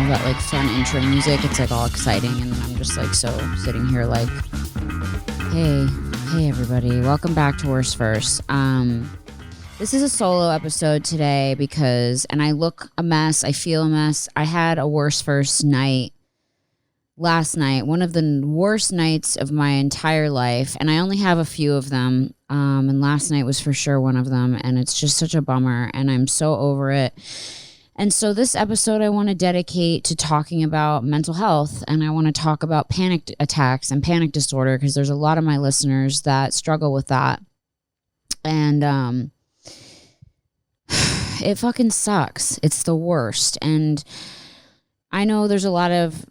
have that like fun intro music. It's like all exciting, and then I'm just like so sitting here like, hey everybody, welcome back to Worst First. This is a solo episode today because, and I look a mess, I feel a mess. I had a worst first night last night, one of the worst nights of my entire life, and I only have a few of them. And last night was for sure one of them, and it's just such a bummer, and I'm so over it. And so this episode I want to dedicate to talking about mental health, and I want to talk about panic attacks and panic disorder because there's a lot of my listeners that struggle with that. And it fucking sucks. It's the worst. And I know there's a lot of,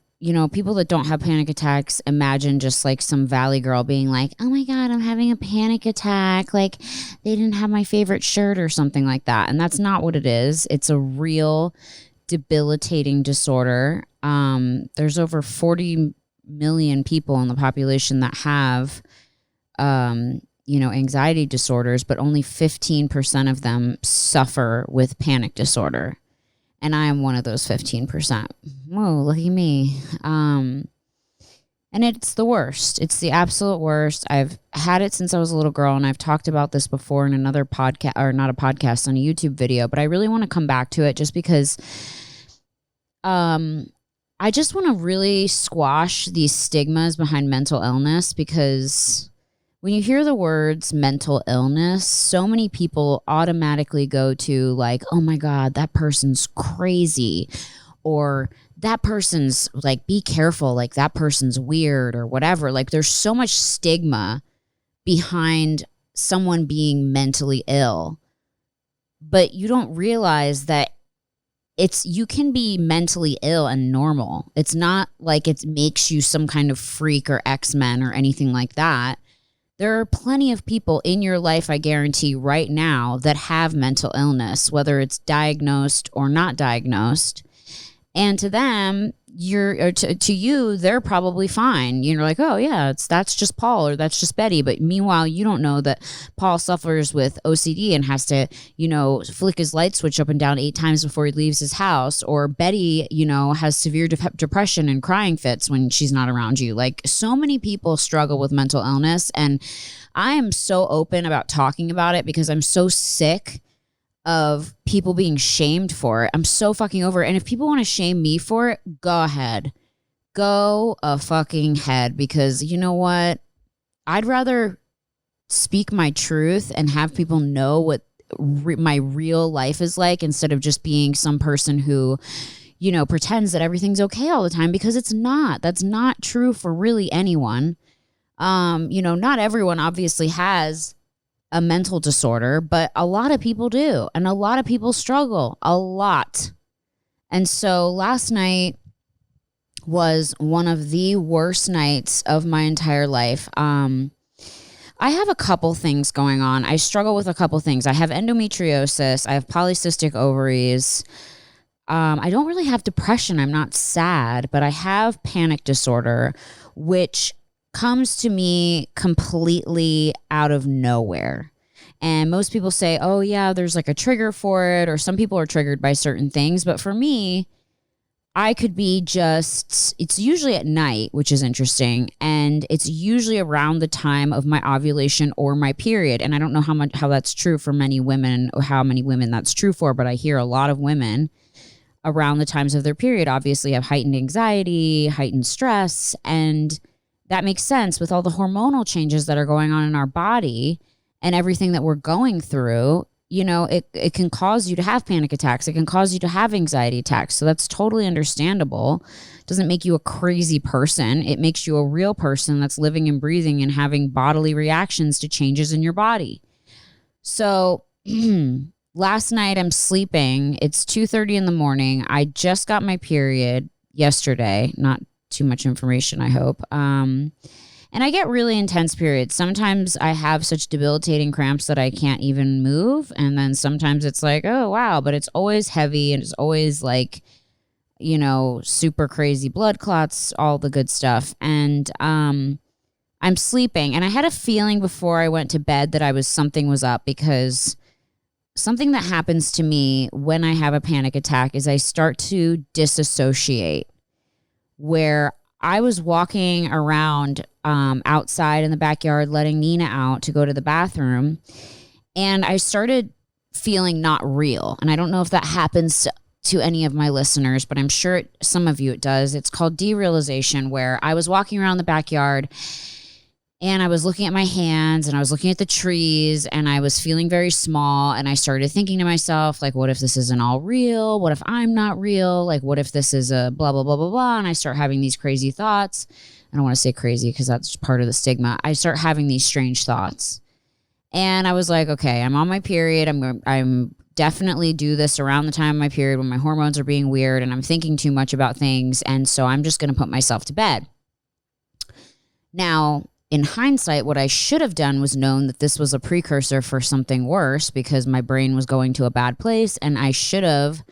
people that don't have panic attacks imagine just like some valley girl being like, oh my God, I'm having a panic attack. Like they didn't have my favorite shirt or something like that. And that's not what it is. It's a real debilitating disorder. There's over 40 million people in the population that have, anxiety disorders, but only 15% of them suffer with panic disorder. And I am one of those 15%. Whoa, look at me. And it's the worst. It's the absolute worst. I've had it since I was a little girl, and I've talked about this before in another podcast, or not a podcast, on a YouTube video, but I really want to come back to it just because I just want to really squash these stigmas behind mental illness, because when you hear the words mental illness, so many people automatically go to like, oh my God, that person's crazy, or that person's like, be careful, like that person's weird or whatever. Like there's so much stigma behind someone being mentally ill, but you don't realize that you can be mentally ill and normal. It's not like it makes you some kind of freak or X-Men or anything like that. There are plenty of people in your life, I guarantee right now, that have mental illness, whether it's diagnosed or not diagnosed. And to them, to you, they're probably fine. You're like, oh yeah, that's just Paul, or that's just Betty. But meanwhile, you don't know that Paul suffers with OCD and has to, flick his light switch up and down 8 times before he leaves his house. Or Betty, has severe depression and crying fits when she's not around you. Like so many people struggle with mental illness, and I am so open about talking about it because I'm so sick of people being shamed for it. I'm so fucking over it. And if people want to shame me for it, go ahead. Go a fucking head, because you know what? I'd rather speak my truth and have people know what my real life is like, instead of just being some person who, pretends that everything's okay all the time, because it's not. That's not true for really anyone. Not everyone obviously has a mental disorder, but a lot of people do, and a lot of people struggle a lot. And so last night was one of the worst nights of my entire life. I have a couple things going on. I struggle with a couple things. I have endometriosis. I have polycystic ovaries. I don't really have depression. I'm not sad, but I have panic disorder, which comes to me completely out of nowhere. And most people say, oh yeah, there's like a trigger for it, or some people are triggered by certain things. But for me, I could be it's usually at night, which is interesting. And it's usually around the time of my ovulation or my period. And I don't know how that's true for many women, or how many women that's true for, but I hear a lot of women around the times of their period obviously have heightened anxiety, heightened stress, and that makes sense with all the hormonal changes that are going on in our body and everything that we're going through. It can cause you to have panic attacks. It can cause you to have anxiety attacks. So that's totally understandable. It doesn't make you a crazy person. It makes you a real person that's living and breathing and having bodily reactions to changes in your body. So last night I'm sleeping. It's 2:30 in the morning. I just got my period yesterday. Not too much information, I hope. And I get really intense periods. Sometimes I have such debilitating cramps that I can't even move. And then sometimes it's like, oh, wow. But it's always heavy, and it's always like, super crazy blood clots, all the good stuff. And I'm sleeping. And I had a feeling before I went to bed that something was up, because something that happens to me when I have a panic attack is I start to disassociate, where I was walking around outside in the backyard, letting Nina out to go to the bathroom, and I started feeling not real. And I don't know if that happens to any of my listeners, but I'm sure some of you it does. It's called derealization, where I was walking around the backyard and I was looking at my hands and I was looking at the trees and I was feeling very small. And I started thinking to myself, like, what if this isn't all real? What if I'm not real? Like, what if this is a blah, blah, blah, blah, blah? And I start having these crazy thoughts. I don't want to say crazy because that's part of the stigma. I start having these strange thoughts. And I was like, okay, I'm on my period. I'm definitely do this around the time of my period when my hormones are being weird and I'm thinking too much about things. And so I'm just going to put myself to bed. Now, in hindsight, what I should have done was known that this was a precursor for something worse because my brain was going to a bad place, and I should have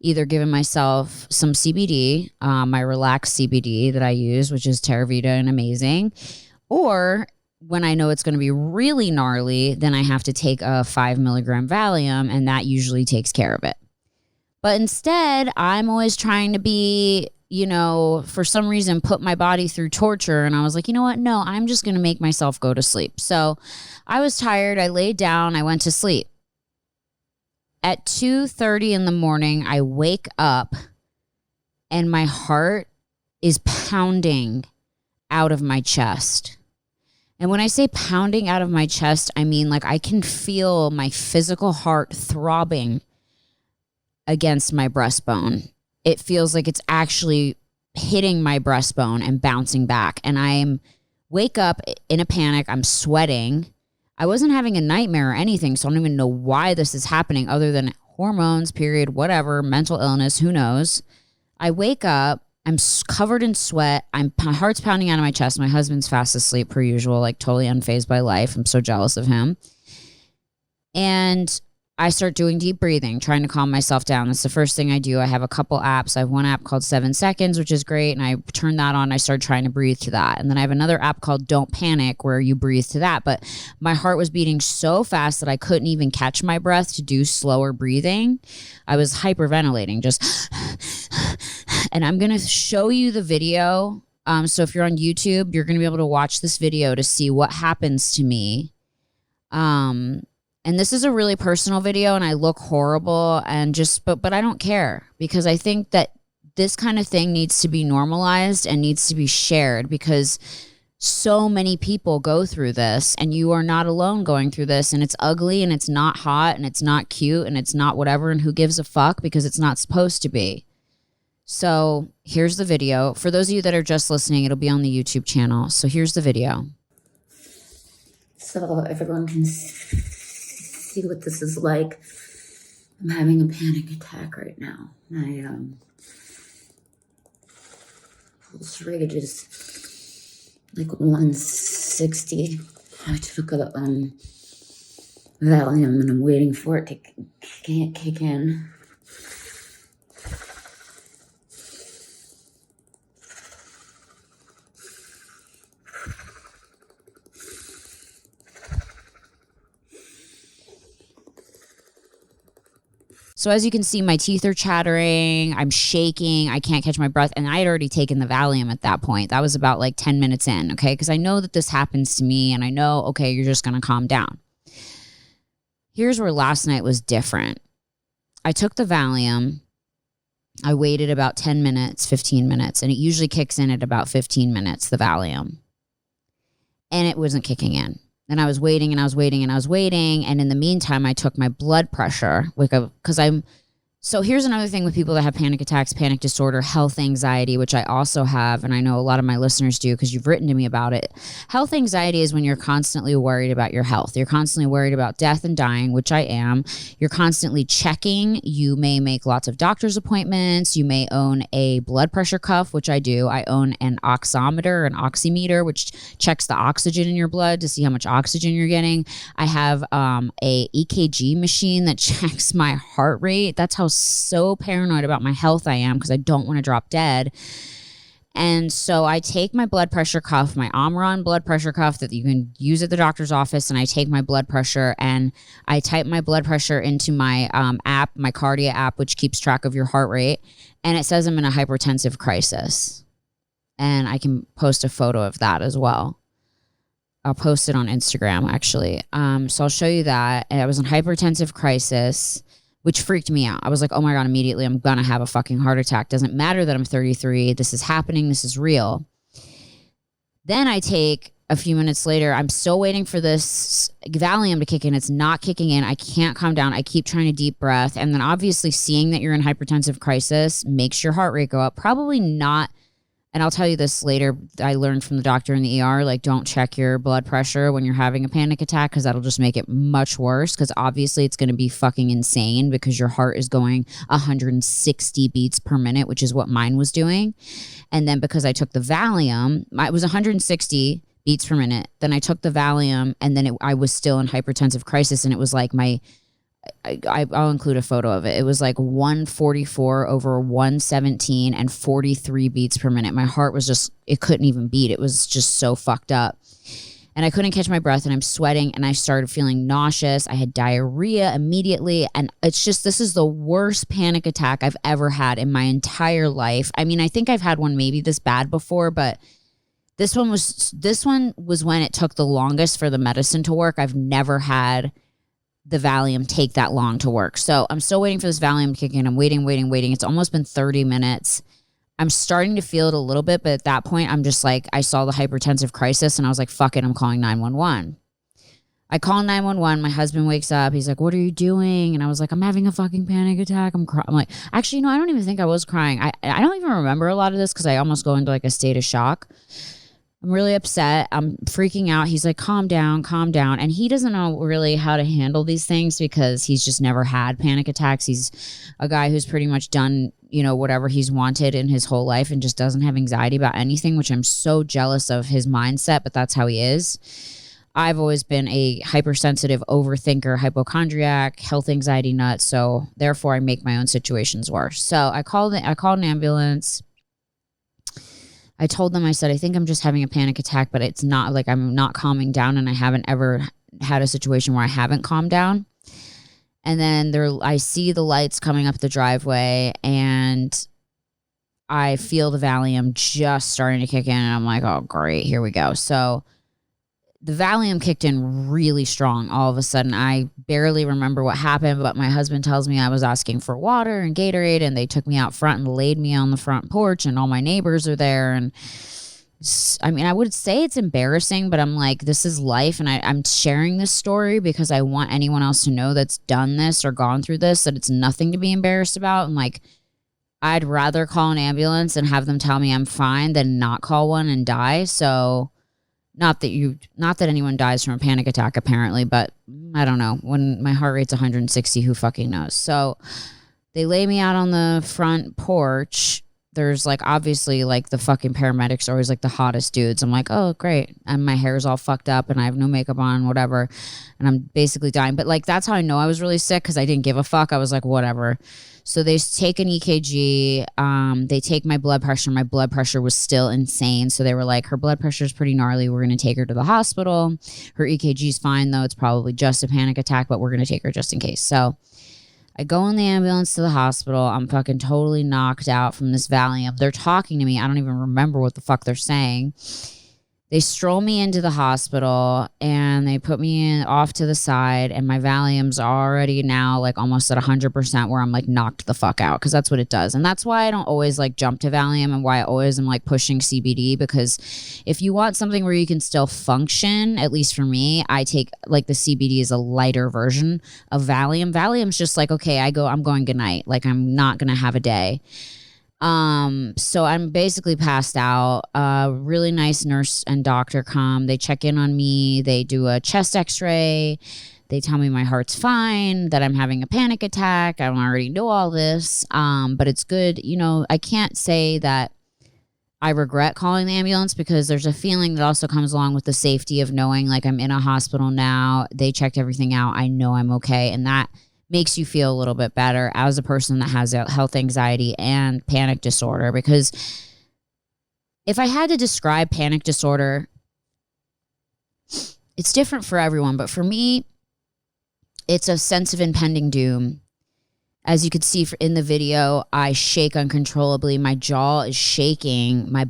either given myself some CBD, my relaxed CBD that I use, which is Terravita and amazing, or when I know it's going to be really gnarly, then I have to take a 5 milligram Valium, and that usually takes care of it. But instead, I'm always trying to be, for some reason, put my body through torture. And I was like, you know what? No, I'm just going to make myself go to sleep. So I was tired. I laid down. I went to sleep. At 2:30 in the morning, I wake up and my heart is pounding out of my chest. And when I say pounding out of my chest, I mean like I can feel my physical heart throbbing against my breastbone. It feels like it's actually hitting my breastbone and bouncing back. And I wake up in a panic. I'm sweating. I wasn't having a nightmare or anything, so I don't even know why this is happening other than hormones, period, whatever, mental illness, who knows. I wake up. I'm covered in sweat. My heart's pounding out of my chest. My husband's fast asleep per usual, like totally unfazed by life. I'm so jealous of him. And I start doing deep breathing, trying to calm myself down. That's the first thing I do. I have a couple apps. I have one app called 7 Seconds, which is great. And I turn that on. I start trying to breathe to that. And then I have another app called Don't Panic where you breathe to that. But my heart was beating so fast that I couldn't even catch my breath to do slower breathing. I was hyperventilating, just, and I'm going to show you the video. So if you're on YouTube, you're going to be able to watch this video to see what happens to me. And this is a really personal video and I look horrible and but I don't care because I think that this kind of thing needs to be normalized and needs to be shared because so many people go through this and you are not alone going through this, and it's ugly and it's not hot and it's not cute and it's not whatever, and who gives a fuck because it's not supposed to be. So here's the video. For those of you that are just listening, it'll be on the YouTube channel. So here's the video. So everyone can see what this is like. I'm having a panic attack right now. My pulse rate is like 160. I took a Valium and I'm waiting for it to kick in. So as you can see, my teeth are chattering. I'm shaking. I can't catch my breath. And I had already taken the Valium at that point. That was about like 10 minutes in, okay? Because I know that this happens to me and I know, okay, you're just going to calm down. Here's where last night was different. I took the Valium. I waited about 10 minutes, 15 minutes, and it usually kicks in at about 15 minutes, the Valium. And it wasn't kicking in. And I was waiting and I was waiting and I was waiting. And in the meantime, I took my blood pressure so here's another thing with people that have panic attacks, panic disorder, health anxiety, which I also have. And I know a lot of my listeners do because you've written to me about it. Health anxiety is when you're constantly worried about your health. You're constantly worried about death and dying, which I am. You're constantly checking. You may make lots of doctor's appointments. You may own a blood pressure cuff, which I do. I own an oximeter, which checks the oxygen in your blood to see how much oxygen you're getting. I have a EKG machine that checks my heart rate. That's how so paranoid about my health I am because I don't want to drop dead. And so I take my blood pressure cuff, my Omron blood pressure cuff that you can use at the doctor's office, and I take my blood pressure and I type my blood pressure into my app, my Cardia app, which keeps track of your heart rate. And it says I'm in a hypertensive crisis. And I can post a photo of that as well. I'll post it on Instagram, actually. So I'll show you that. And I was in hypertensive crisis, which freaked me out. I was like, oh my God, immediately I'm going to have a fucking heart attack. Doesn't matter that I'm 33. This is happening. This is real. Then I take a few minutes later, I'm still waiting for this Valium to kick in. It's not kicking in. I can't calm down. I keep trying to deep breath. And then obviously seeing that you're in hypertensive crisis makes your heart rate go up. Probably not. And I'll tell you this later. I learned from the doctor in the ER, like, don't check your blood pressure when you're having a panic attack, because that'll just make it much worse, because obviously it's going to be fucking insane because your heart is going 160 beats per minute, which is what mine was doing. And then because I took the Valium, it was 160 beats per minute. Then I took the Valium, and then I was still in hypertensive crisis, and it was like I'll include a photo of it. It was like 144 over 117 and 43 beats per minute. My heart was just, it couldn't even beat. It was just so fucked up. And I couldn't catch my breath, and I'm sweating, and I started feeling nauseous. I had diarrhea immediately. And it's just, this is the worst panic attack I've ever had in my entire life. I mean, I think I've had one maybe this bad before, but this one was when it took the longest for the medicine to work. I've never had the Valium take that long to work. So I'm still waiting for this Valium to kick in. I'm waiting. It's almost been 30 minutes. I'm starting to feel it a little bit, but at that point, I'm just like, I saw the hypertensive crisis and I was like, fuck it, I'm calling 911. I call 911. My husband wakes up. He's like, what are you doing? And I was like, I'm having a fucking panic attack. I'm like, actually, no, I don't even think I was crying. I don't even remember a lot of this because I almost go into like a state of shock. I'm really upset. I'm freaking out. He's like, calm down. And he doesn't know really how to handle these things because he's just never had panic attacks. He's a guy who's pretty much done, whatever he's wanted in his whole life and just doesn't have anxiety about anything, which I'm so jealous of his mindset, but that's how he is. I've always been a hypersensitive overthinker, hypochondriac, health anxiety nut. So therefore I make my own situations worse. So I called an ambulance. I told them, I said, I think I'm just having a panic attack, but it's not like I'm not calming down, and I haven't ever had a situation where I haven't calmed down. And then I see the lights coming up the driveway, and I feel the Valium just starting to kick in, and I'm like, oh, great, here we go. So the Valium kicked in really strong all of a sudden. I barely remember what happened, but my husband tells me I was asking for water and Gatorade, and they took me out front and laid me on the front porch, and all my neighbors are there. And I mean, I would say it's embarrassing, but I'm like, this is life, and I'm sharing this story because I want anyone else to know that's done this or gone through this, that it's nothing to be embarrassed about. And like, I'd rather call an ambulance and have them tell me I'm fine than not call one and die. So not that anyone dies from a panic attack apparently, but I don't know. When my heart rate's 160, who fucking knows? So they lay me out on the front porch. There's like, obviously, like the fucking paramedics are always like the hottest dudes. I'm like, oh, great. And my hair's all fucked up and I have no makeup on, whatever. And I'm basically dying. But like, that's how I know I was really sick, because I didn't give a fuck. I was like, whatever. So they take an EKG. They take my blood pressure. My blood pressure was still insane. So they were like, her blood pressure is pretty gnarly. We're going to take her to the hospital. Her EKG is fine, though. It's probably just a panic attack, but we're going to take her just in case. So I go in the ambulance to the hospital. I'm fucking totally knocked out from this Valium. They're talking to me. I don't even remember what the fuck they're saying. They stroll me into the hospital and they put me off to the side, and my Valium's already now like almost at 100% where I'm like knocked the fuck out, because that's what it does. And that's why I don't always like jump to Valium, and why I always am like pushing CBD, because if you want something where you can still function, at least for me, I take like the CBD is a lighter version of Valium. Valium's just like, okay, I'm going good night. Like, I'm not going to have a day. So I'm basically passed out. A really nice nurse and doctor come. They check in on me. They do a chest x-ray. They tell me my heart's fine, that I'm having a panic attack. I already know all this. But it's good. I can't say that I regret calling the ambulance, because there's a feeling that also comes along with the safety of knowing like I'm in a hospital now. They checked everything out. I know I'm okay. And that makes you feel a little bit better as a person that has health anxiety and panic disorder, because if I had to describe panic disorder, it's different for everyone, but for me, it's a sense of impending doom. As you could see in the video, I shake uncontrollably. My jaw is shaking. My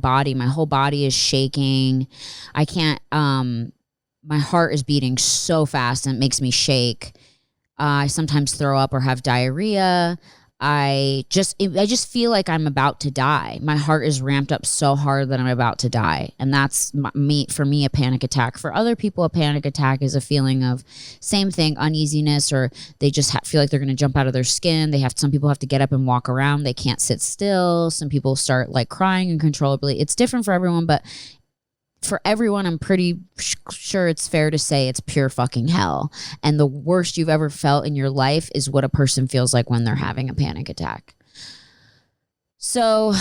whole body is shaking. I can't, my heart is beating so fast and it makes me shake. I sometimes throw up or have diarrhea. I just feel like I'm about to die. My heart is ramped up so hard that I'm about to die. And that's for me, a panic attack. For other people, a panic attack is a feeling of same thing, uneasiness, or they just feel like they're going to jump out of their skin. Some people have to get up and walk around. They can't sit still. Some people start like crying uncontrollably. It's different for everyone, but for everyone, I'm pretty sure it's fair to say it's pure fucking hell. And the worst you've ever felt in your life is what a person feels like when they're having a panic attack. So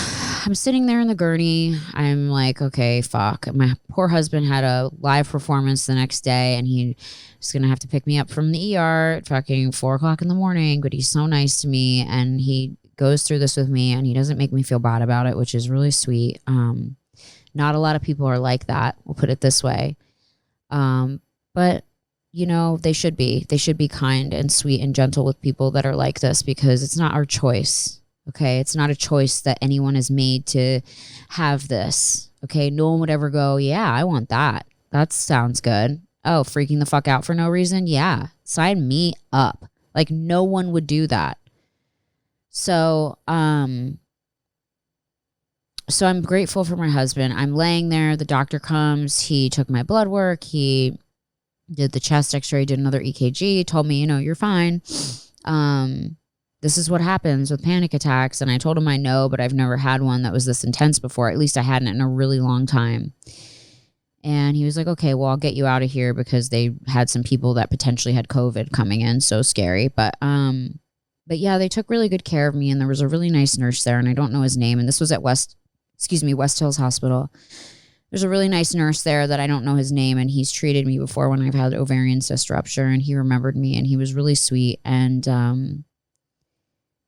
I'm sitting there in the gurney. I'm like, okay, fuck. My poor husband had a live performance the next day, and he was going to have to pick me up from the ER at fucking 4 o'clock in the morning. But he's so nice to me, and he goes through this with me, and he doesn't make me feel bad about it, which is really sweet. Not a lot of people are like that. We'll put it this way. But, you know, they should be. They should be kind and sweet and gentle with people that are like this, because it's not our choice. Okay? It's not a choice that anyone has made to have this. Okay? No one would ever go, yeah, I want that. That sounds good. Oh, freaking the fuck out for no reason? Yeah. Sign me up. Like, no one would do that. So I'm grateful for my husband. I'm laying there. The doctor comes. He took my blood work. He did the chest x-ray, did another EKG, told me, you know, you're fine. This is what happens with panic attacks. And I told him I know, but I've never had one that was this intense before. At least I hadn't in a really long time. And he was like, okay, well, I'll get you out of here, because they had some people that potentially had COVID coming in. So scary. But yeah, they took really good care of me. And there was a really nice nurse there, and I don't know his name. And this was at West Hills Hospital. There's a really nice nurse there that I don't know his name, and he's treated me before when I've had ovarian cyst rupture, and he remembered me, and he was really sweet. And,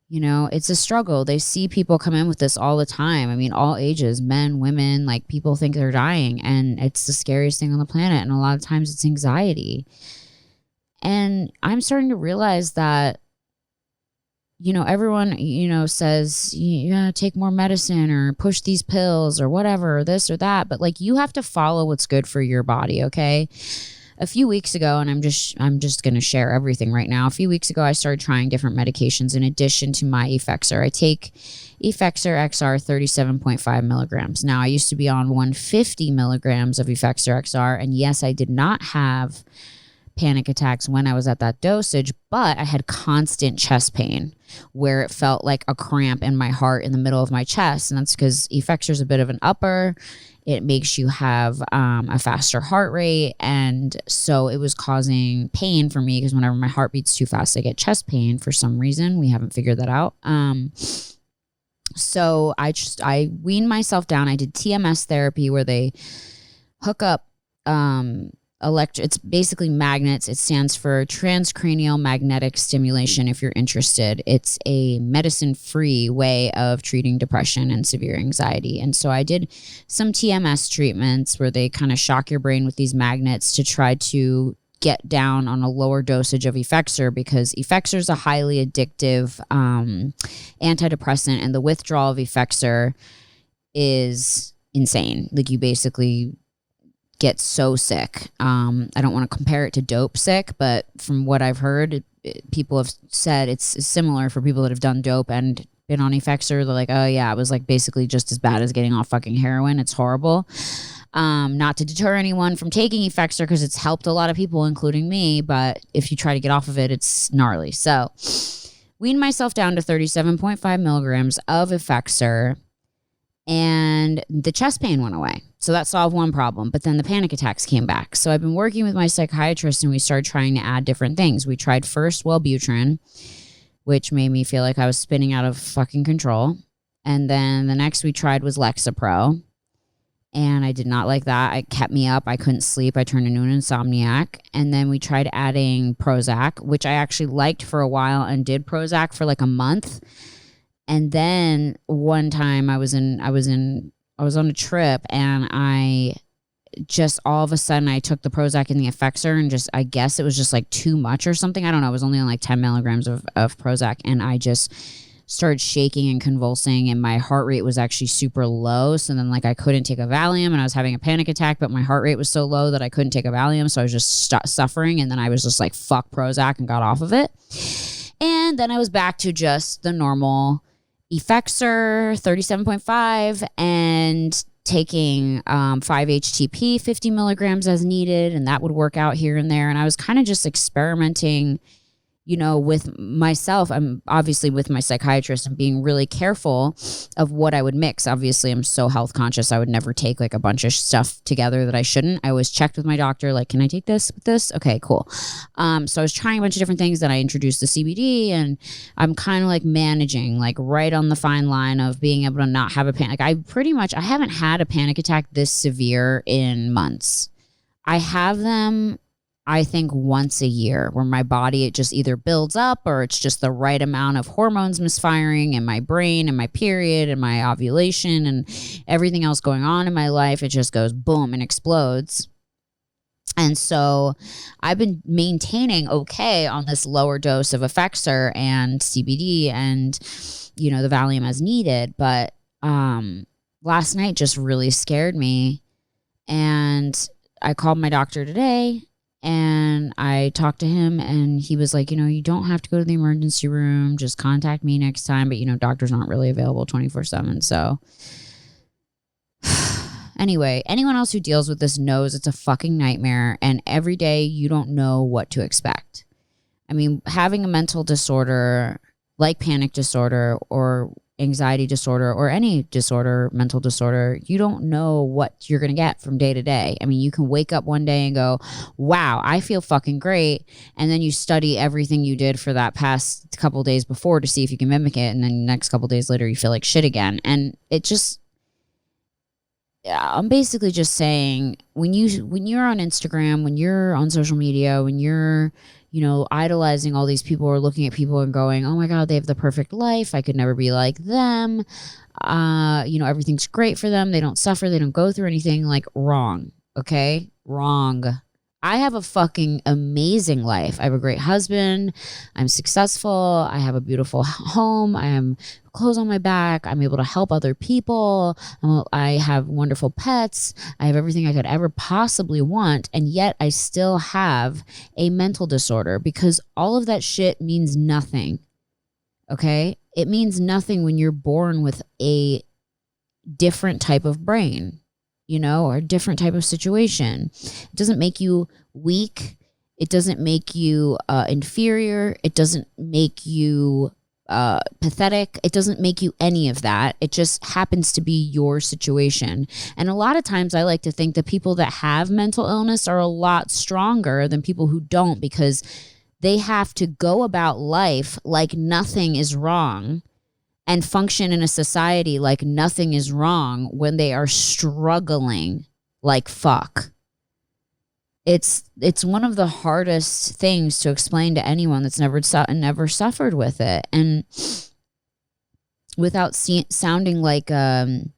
you know, it's a struggle. They see people come in with this all the time. I mean, all ages, men, women, like, people think they're dying, and it's the scariest thing on the planet. And a lot of times it's anxiety. And I'm starting to realize that, you know, everyone, you know, says, you gotta take more medicine or push these pills or whatever, this or that. But like, you have to follow what's good for your body. Okay. A few weeks ago, and I'm just going to share everything right now. A few weeks ago, I started trying different medications in addition to my Effexor. I take Effexor XR 37.5 milligrams. Now, I used to be on 150 milligrams of Effexor XR. And yes, I did not have panic attacks when I was at that dosage, but I had constant chest pain where it felt like a cramp in my heart in the middle of my chest. And that's because Effexor is a bit of an upper. It makes you have a faster heart rate. And so it was causing pain for me, because whenever my heart beats too fast, I get chest pain for some reason. We haven't figured that out. So I weaned myself down. I did TMS therapy, where they hook up it's basically magnets. It stands for transcranial magnetic stimulation, if you're interested. It's a medicine-free way of treating depression and severe anxiety. And so I did some TMS treatments where they kind of shock your brain with these magnets to try to get down on a lower dosage of Effexor, because Effexor is a highly addictive antidepressant, and the withdrawal of Effexor is insane. Like, you basically get so sick. I don't want to compare it to dope sick, but from what I've heard, people have said it's similar for people that have done dope and been on Effexor. They're like, oh yeah, it was like basically just as bad as getting off fucking heroin. It's horrible. Not to deter anyone from taking Effexor, because it's helped a lot of people, including me, but if you try to get off of it, it's gnarly. So weaned myself down to 37.5 milligrams of Effexor, and the chest pain went away. So that solved one problem, but then the panic attacks came back. So I've been working with my psychiatrist, and we started trying to add different things. We tried first Wellbutrin, which made me feel like I was spinning out of fucking control. And then the next we tried was Lexapro, and I did not like that. It kept me up. I couldn't sleep. I turned into an insomniac. And then we tried adding Prozac, which I actually liked for a while, and did Prozac for like a month. And then one time I was in was on a trip, and I just all of a sudden I took the Prozac and the Effexor, and just, I guess it was just like too much or something. I don't know. I was only on like 10 milligrams of Prozac, and I just started shaking and convulsing, and my heart rate was actually super low. So then, like, I couldn't take a Valium, and I was having a panic attack, but my heart rate was so low that I couldn't take a Valium. So I was just suffering. And then I was just like, fuck Prozac, and got off of it. And then I was back to just the normal Effexor 37.5 and taking 5-HTP 50 milligrams as needed, and that would work out here and there. And I was kind of just experimenting, you know, with myself. I'm obviously with my psychiatrist and being really careful of what I would mix. Obviously, I'm so health conscious. I would never take like a bunch of stuff together that I shouldn't. I always checked with my doctor, like, can I take this with this? Okay, cool. So I was trying a bunch of different things. Then I introduced the CBD, and I'm kind of like managing, like right on the fine line of being able to not have a panic. I haven't had a panic attack this severe in months. I have them, I think, once a year, where my body, it just either builds up, or it's just the right amount of hormones misfiring in my brain and my period and my ovulation and everything else going on in my life. It just goes boom and explodes. And so I've been maintaining okay on this lower dose of Effexor and CBD and, you know, the Valium as needed. But last night just really scared me. And I called my doctor today, and I talked to him, and he was like, you know, you don't have to go to the emergency room. Just contact me next time. But, you know, doctors aren't really available 24/7. So anyway, anyone else who deals with this knows it's a fucking nightmare. And every day you don't know what to expect. I mean, having a mental disorder like panic disorder or anxiety disorder or any disorder, mental disorder, you don't know what you're going to get from day to day. I mean, you can wake up one day and go, wow, I feel fucking great. And then you study everything you did for that past couple days before to see if you can mimic it. And then the next couple days later, you feel like shit again. And it just, I'm basically just saying, when you're on Instagram, when you're on social media, when you're, you know, idolizing all these people, or looking at people and going, oh my God, they have the perfect life, I could never be like them. You know, everything's great for them. They don't suffer. They don't go through anything. Like, wrong. Okay? Wrong. I have a fucking amazing life. I have a great husband. I'm successful. I have a beautiful home. I have clothes on my back. I'm able to help other people. I have wonderful pets. I have everything I could ever possibly want. And yet I still have a mental disorder, because all of that shit means nothing. Okay? It means nothing when you're born with a different type of brain, you know, or a different type of situation. It doesn't make you weak. It doesn't make you inferior. It doesn't make you pathetic. It doesn't make you any of that. It just happens to be your situation. And a lot of times I like to think that people that have mental illness are a lot stronger than people who don't, because they have to go about life like nothing is wrong and function in a society like nothing is wrong when they are struggling like fuck. It's one of the hardest things to explain to anyone that's never suffered with it, and without sounding like an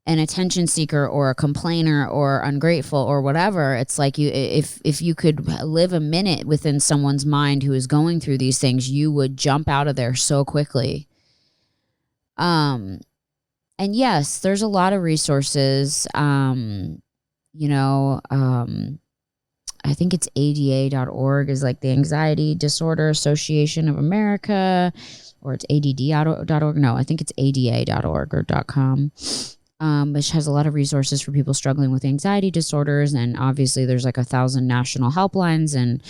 attention seeker or a complainer or ungrateful or whatever. It's like, if you could live a minute within someone's mind who is going through these things, you would jump out of there so quickly. And yes, there's a lot of resources. You know, I think it's ADA.org is like the Anxiety Disorder Association of America, or it's ADD.org. No, I think it's ADA.org or .com, which has a lot of resources for people struggling with anxiety disorders. And obviously there's like 1,000 national helplines and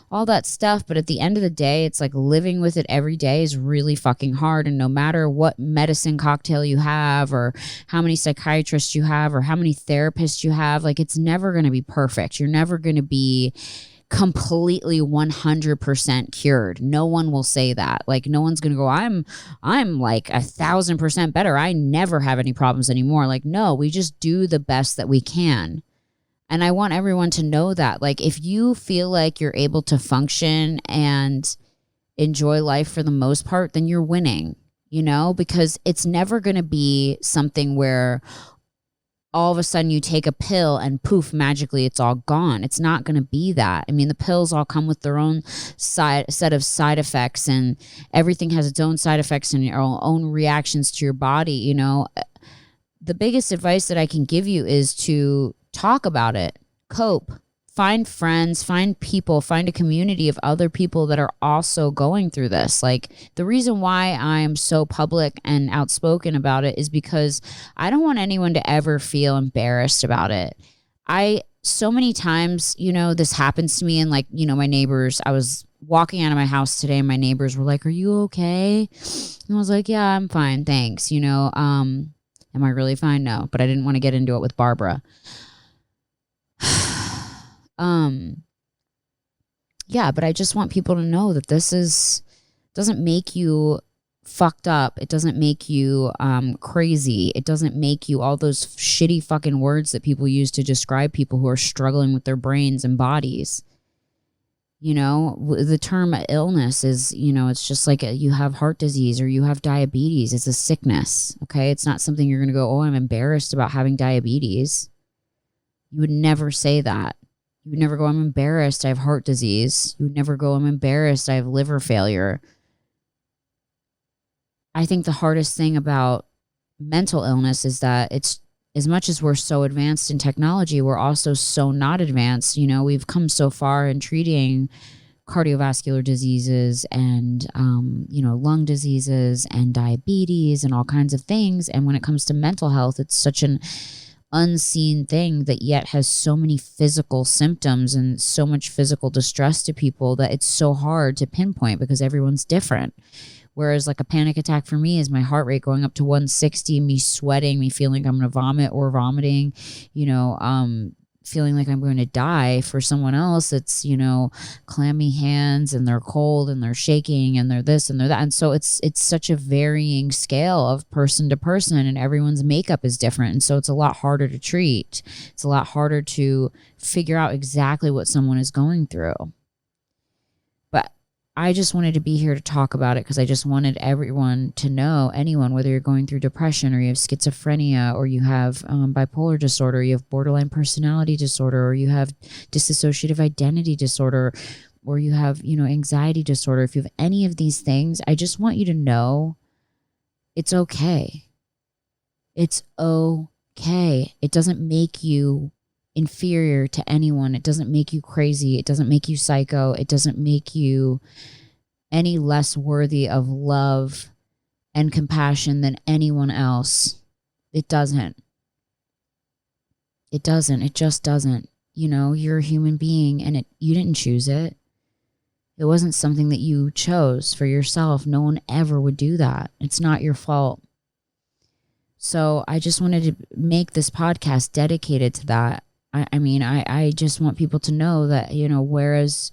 all that stuff. But at the end of the day, it's like living with it every day is really fucking hard. And no matter what medicine cocktail you have, or how many psychiatrists you have, or how many therapists you have, like, it's never going to be perfect. You're never going to be completely 100% cured. No one will say that. Like, no one's going to go, I'm like 1,000% better. I never have any problems anymore. Like, no, we just do the best that we can. And I want everyone to know that, like, if you feel like you're able to function and enjoy life for the most part, then you're winning, you know, because it's never going to be something where all of a sudden you take a pill and poof, magically it's all gone. It's not going to be that. I mean, the pills all come with their own set of side effects, and everything has its own side effects and your own reactions to your body. You know, the biggest advice that I can give you is to talk about it, cope, find friends, find people, find a community of other people that are also going through this. Like, the reason why I'm so public and outspoken about it is because I don't want anyone to ever feel embarrassed about it. So many times, you know, this happens to me, and like, you know, my neighbors, I was walking out of my house today and my neighbors were like, "Are you okay?" And I was like, "Yeah, I'm fine. Thanks." You know, am I really fine? No, but I didn't want to get into it with Barbara. Yeah, but I just want people to know that doesn't make you fucked up. It doesn't make you crazy. It doesn't make you all those shitty fucking words that people use to describe people who are struggling with their brains and bodies. You know, the term illness is, you know, it's just like you have heart disease or you have diabetes. It's a sickness, okay? It's not something you're going to go, "Oh, I'm embarrassed about having diabetes." You would never say that. You would never go, "I'm embarrassed, I have heart disease." You would never go, "I'm embarrassed, I have liver failure." I think the hardest thing about mental illness is that it's, as much as we're so advanced in technology, we're also so not advanced. You know, we've come so far in treating cardiovascular diseases and, you know, lung diseases and diabetes and all kinds of things. And when it comes to mental health, it's such an unseen thing that yet has so many physical symptoms and so much physical distress to people that it's so hard to pinpoint because everyone's different. Whereas like a panic attack for me is my heart rate going up to 160, me sweating, me feeling like I'm going to vomit or vomiting, you know, feeling like I'm going to die. For someone else, it's, you know, clammy hands and they're cold and they're shaking and they're this and they're that. And so it's such a varying scale of person to person, and everyone's makeup is different. And so it's a lot harder to treat. It's a lot harder to figure out exactly what someone is going through. But I just wanted to be here to talk about it because I just wanted everyone to know, anyone, whether you're going through depression or you have schizophrenia or you have bipolar disorder, you have borderline personality disorder, or you have dissociative identity disorder, or you have, you know, anxiety disorder. If you have any of these things, I just want you to know it's okay. It's okay. It doesn't make you inferior to anyone. It doesn't make you crazy. It doesn't make you psycho. It doesn't make you any less worthy of love and compassion than anyone else. It doesn't. It doesn't. It just doesn't. You know, you're a human being, and you didn't choose it. It wasn't something that you chose for yourself. No one ever would do that. It's not your fault. So I just wanted to make this podcast dedicated to that. I just want people to know that, you know, whereas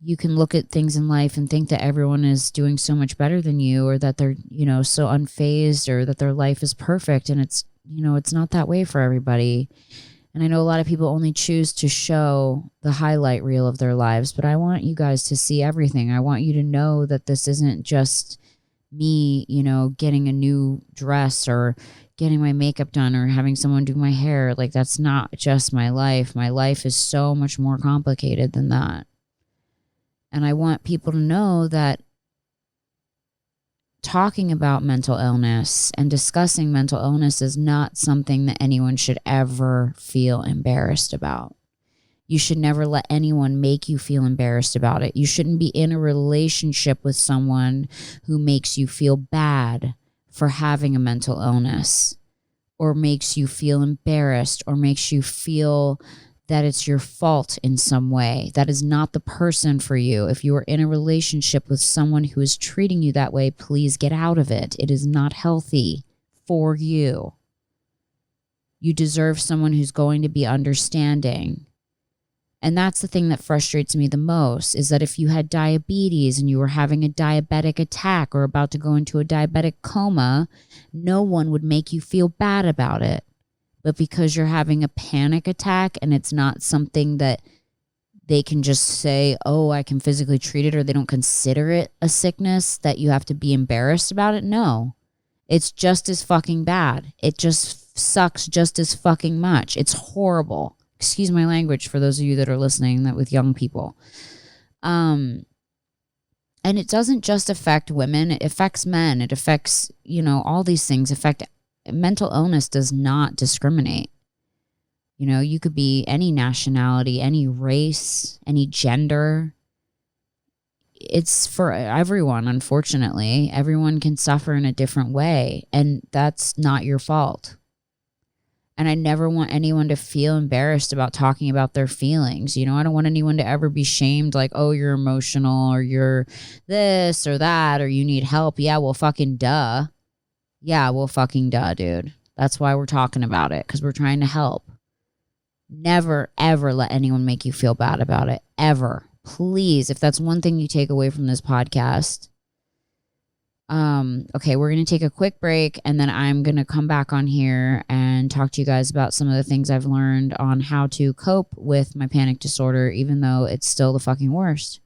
you can look at things in life and think that everyone is doing so much better than you, or that they're, you know, so unfazed, or that their life is perfect. And it's, you know, it's not that way for everybody. And I know a lot of people only choose to show the highlight reel of their lives, but I want you guys to see everything. I want you to know that this isn't just me, you know, getting a new dress or getting my makeup done or having someone do my hair. Like, that's not just my life. My life is so much more complicated than that. And I want people to know that talking about mental illness and discussing mental illness is not something that anyone should ever feel embarrassed about. You should never let anyone make you feel embarrassed about it. You shouldn't be in a relationship with someone who makes you feel bad for having a mental illness, or makes you feel embarrassed, or makes you feel that it's your fault in some way. That is not the person for you. If you are in a relationship with someone who is treating you that way, please get out of it. It is not healthy for you. You deserve someone who's going to be understanding. And that's the thing that frustrates me the most, is that if you had diabetes and you were having a diabetic attack or about to go into a diabetic coma, no one would make you feel bad about it. But because you're having a panic attack and it's not something that they can just say, "Oh, I can physically treat it," or they don't consider it a sickness, that you have to be embarrassed about it. No, it's just as fucking bad. It just sucks just as fucking much. It's horrible. Excuse my language for those of you that are listening, that with young people. And it doesn't just affect women, it affects men. It affects, all these things mental illness does not discriminate. You could be any nationality, any race, any gender. It's for everyone, unfortunately. Everyone can suffer in a different way, and that's not your fault. And I never want anyone to feel embarrassed about talking about their feelings. I don't want anyone to ever be shamed like, oh, you're emotional or you're this or that or you need help. Yeah, well, fucking duh. Yeah, well, fucking duh, dude. That's why we're talking about it, because we're trying to help. Never, ever let anyone make you feel bad about it. Ever. Please, if that's one thing you take away from this podcast. Okay, we're going to take a quick break, and then I'm going to come back on here and talk to you guys about some of the things I've learned on how to cope with my panic disorder, even though it's still the fucking worst.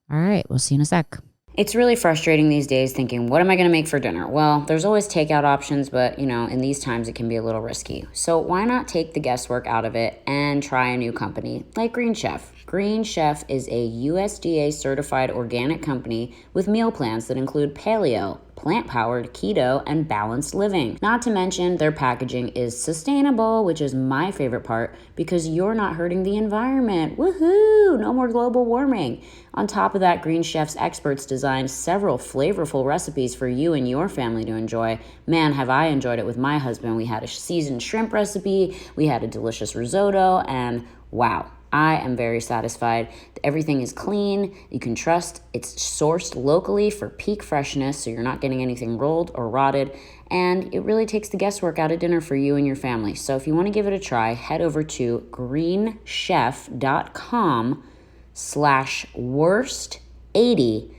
All right, we'll see you in a sec. It's really frustrating these days thinking, what am I going to make for dinner? Well, there's always takeout options, but, in these times it can be a little risky. So why not take the guesswork out of it and try a new company like Green Chef? Green Chef is a USDA certified organic company with meal plans that include paleo, plant-powered, keto, and balanced living. Not to mention their packaging is sustainable, which is my favorite part because you're not hurting the environment. Woohoo! No more global warming. On top of that, Green Chef's experts designed several flavorful recipes for you and your family to enjoy. Man, have I enjoyed it with my husband. We had a seasoned shrimp recipe, we had a delicious risotto, and wow. I am very satisfied. Everything is clean. You can trust it's sourced locally for peak freshness, so you're not getting anything rolled or rotted. And it really takes the guesswork out of dinner for you and your family. So if you want to give it a try, head over to greenchef.com/worst80.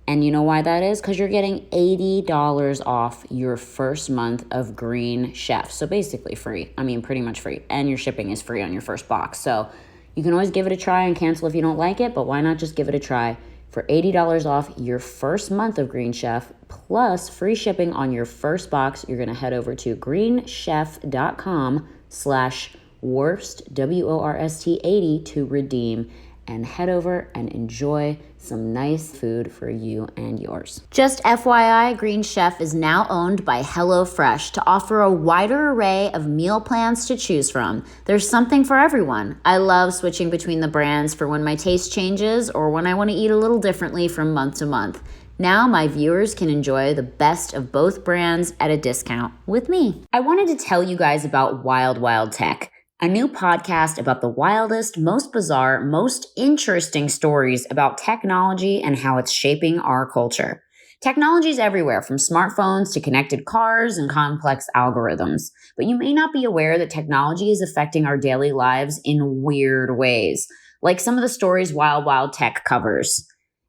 And you know why that is? Because you're getting $80 off your first month of Green Chef. So basically free. I mean, pretty much free. And your shipping is free on your first box. So you can always give it a try and cancel if you don't like it, but why not just give it a try? For $80 off your first month of Green Chef, plus free shipping on your first box, you're going to head over to greenchef.com/worst, WORST80 to redeem, and head over and enjoy some nice food for you and yours. Just FYI, Green Chef is now owned by HelloFresh to offer a wider array of meal plans to choose from. There's something for everyone. I love switching between the brands for when my taste changes or when I want to eat a little differently from month to month. Now my viewers can enjoy the best of both brands at a discount with me. I wanted to tell you guys about Wild Wild Tech, a new podcast about the wildest, most bizarre, most interesting stories about technology and how it's shaping our culture. Technology is everywhere, from smartphones to connected cars and complex algorithms. But you may not be aware that technology is affecting our daily lives in weird ways, like some of the stories Wild Wild Tech covers.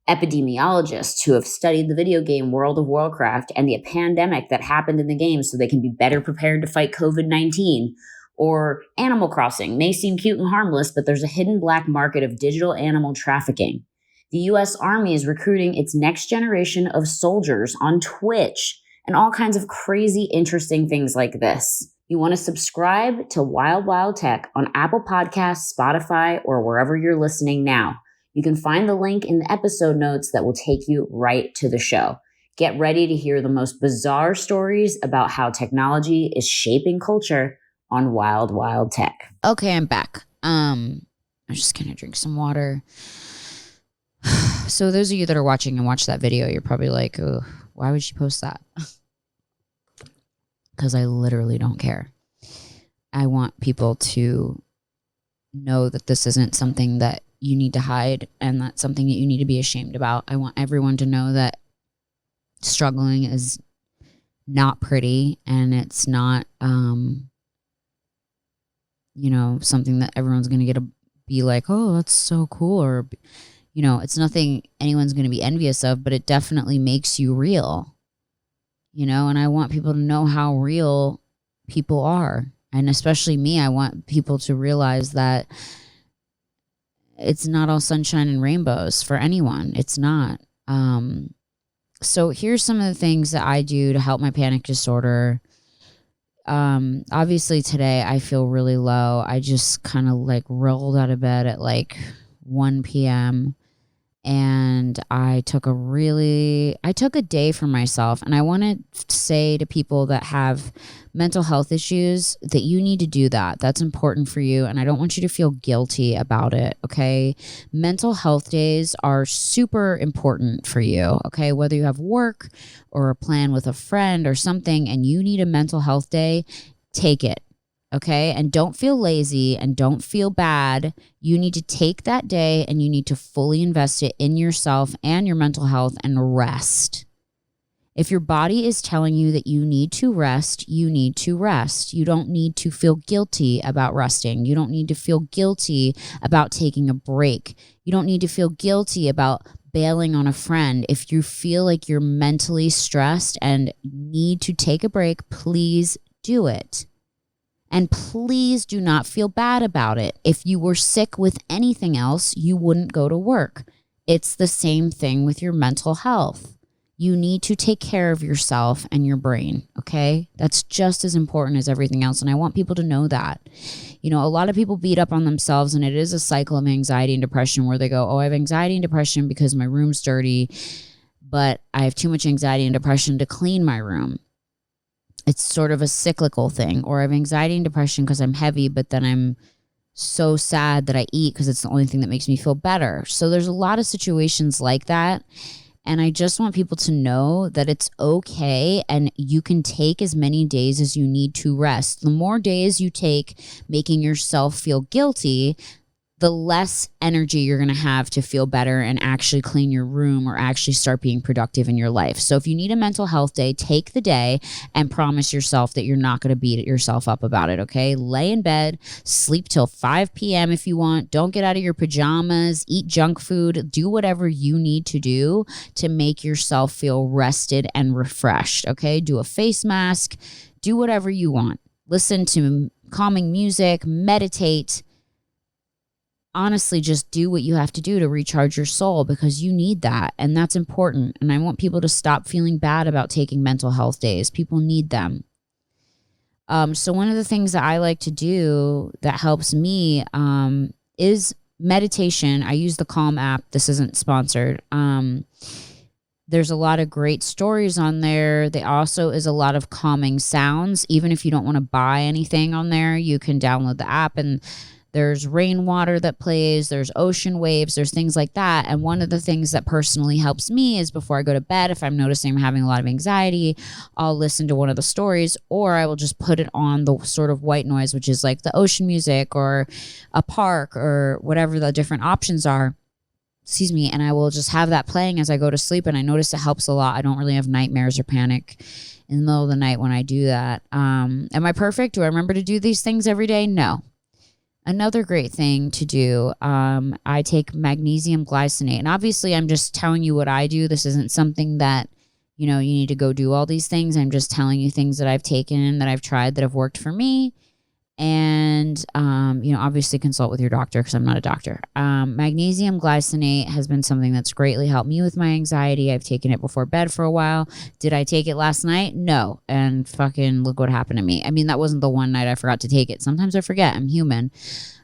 Epidemiologists who have studied the video game World of Warcraft and the pandemic that happened in the game so they can be better prepared to fight COVID-19. Or Animal Crossing may seem cute and harmless, but there's a hidden black market of digital animal trafficking. The U.S. Army is recruiting its next generation of soldiers on Twitch, and all kinds of crazy, interesting things like this. You want to subscribe to Wild Wild Tech on Apple Podcasts, Spotify, or wherever you're listening now. You can find the link in the episode notes that will take you right to the show. Get ready to hear the most bizarre stories about how technology is shaping culture on Wild Wild Tech. Okay, I'm back. I'm just gonna drink some water. So those of you that are watching and watch that video, you're probably like, oh, why would she post that? Because I literally don't care. I want people to know that this isn't something that you need to hide and that's something that you need to be ashamed about. I want everyone to know that struggling is not pretty and it's not something that everyone's going to be like, oh, that's so cool. Or, it's nothing anyone's going to be envious of, but it definitely makes you real, and I want people to know how real people are. And especially me, I want people to realize that it's not all sunshine and rainbows for anyone. It's not. So here's some of the things that I do to help my panic disorder. Obviously today I feel really low. I just kind of like rolled out of bed at like 1 p.m. and I took a day for myself. And I want to say to people that have mental health issues that you need to do that. That's important for you. And I don't want you to feel guilty about it. Okay. Mental health days are super important for you. Okay. Whether you have work or a plan with a friend or something and you need a mental health day, take it. Okay. And don't feel lazy and don't feel bad. You need to take that day and you need to fully invest it in yourself and your mental health and rest. If your body is telling you that you need to rest, you need to rest. You don't need to feel guilty about resting. You don't need to feel guilty about taking a break. You don't need to feel guilty about bailing on a friend. If you feel like you're mentally stressed and need to take a break, please do it. And please do not feel bad about it. If you were sick with anything else, you wouldn't go to work. It's the same thing with your mental health. You need to take care of yourself and your brain, okay? That's just as important as everything else. And I want people to know that. You know, a lot of people beat up on themselves, and it is a cycle of anxiety and depression where they go, oh, I have anxiety and depression because my room's dirty, but I have too much anxiety and depression to clean my room. It's sort of a cyclical thing. Or I have anxiety and depression because I'm heavy, but then I'm so sad that I eat because it's the only thing that makes me feel better. So there's a lot of situations like that. And I just want people to know that it's okay and you can take as many days as you need to rest. The more days you take making yourself feel guilty, the less energy you're going to have to feel better and actually clean your room or actually start being productive in your life. So if you need a mental health day, take the day and promise yourself that you're not going to beat yourself up about it, okay? Lay in bed, sleep till 5 p.m. if you want. Don't get out of your pajamas, eat junk food, do whatever you need to do to make yourself feel rested and refreshed, okay? Do a face mask, do whatever you want. Listen to calming music, meditate. Honestly, just do what you have to do to recharge your soul because you need that. And that's important. And I want people to stop feeling bad about taking mental health days. People need them. So one of the things that I like to do that helps me is meditation. I use the Calm app. This isn't sponsored. There's a lot of great stories on there. There also is a lot of calming sounds. Even if you don't want to buy anything on there, you can download the app and there's rainwater that plays, there's ocean waves, there's things like that. And one of the things that personally helps me is before I go to bed, if I'm noticing I'm having a lot of anxiety, I'll listen to one of the stories, or I will just put it on the sort of white noise, which is like the ocean music or a park or whatever the different options are. Excuse me. And I will just have that playing as I go to sleep. And I notice it helps a lot. I don't really have nightmares or panic in the middle of the night when I do that. Am I perfect? Do I remember to do these things every day? No. Another great thing to do, I take magnesium glycinate. And obviously, I'm just telling you what I do. This isn't something that, you know, you need to go do all these things. I'm just telling you things that I've taken, that I've tried, that have worked for me. And, you know, obviously consult with your doctor because I'm not a doctor. Magnesium glycinate has been something that's greatly helped me with my anxiety. I've taken it before bed for a while. Did I take it last night? No. And fucking look what happened to me. I mean, that wasn't the one night I forgot to take it. Sometimes I forget. I'm human.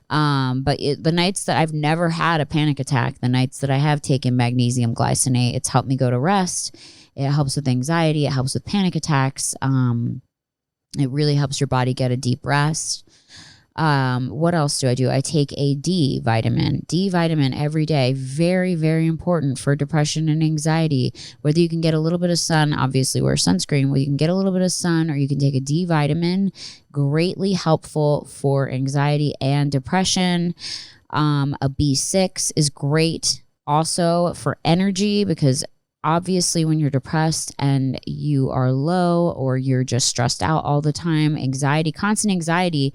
But the nights that I've never had a panic attack, the nights that I have taken magnesium glycinate, it's helped me go to rest. It helps with anxiety. It helps with panic attacks. It really helps your body get a deep rest. What else do? I take a D vitamin every day. Very, very important for depression and anxiety. Whether you can get a little bit of sun, obviously wear sunscreen, well, you can get a little bit of sun or you can take a D vitamin. Greatly helpful for anxiety and depression. A B6 is great also for energy because obviously, when you're depressed and you are low or you're just stressed out all the time, constant anxiety,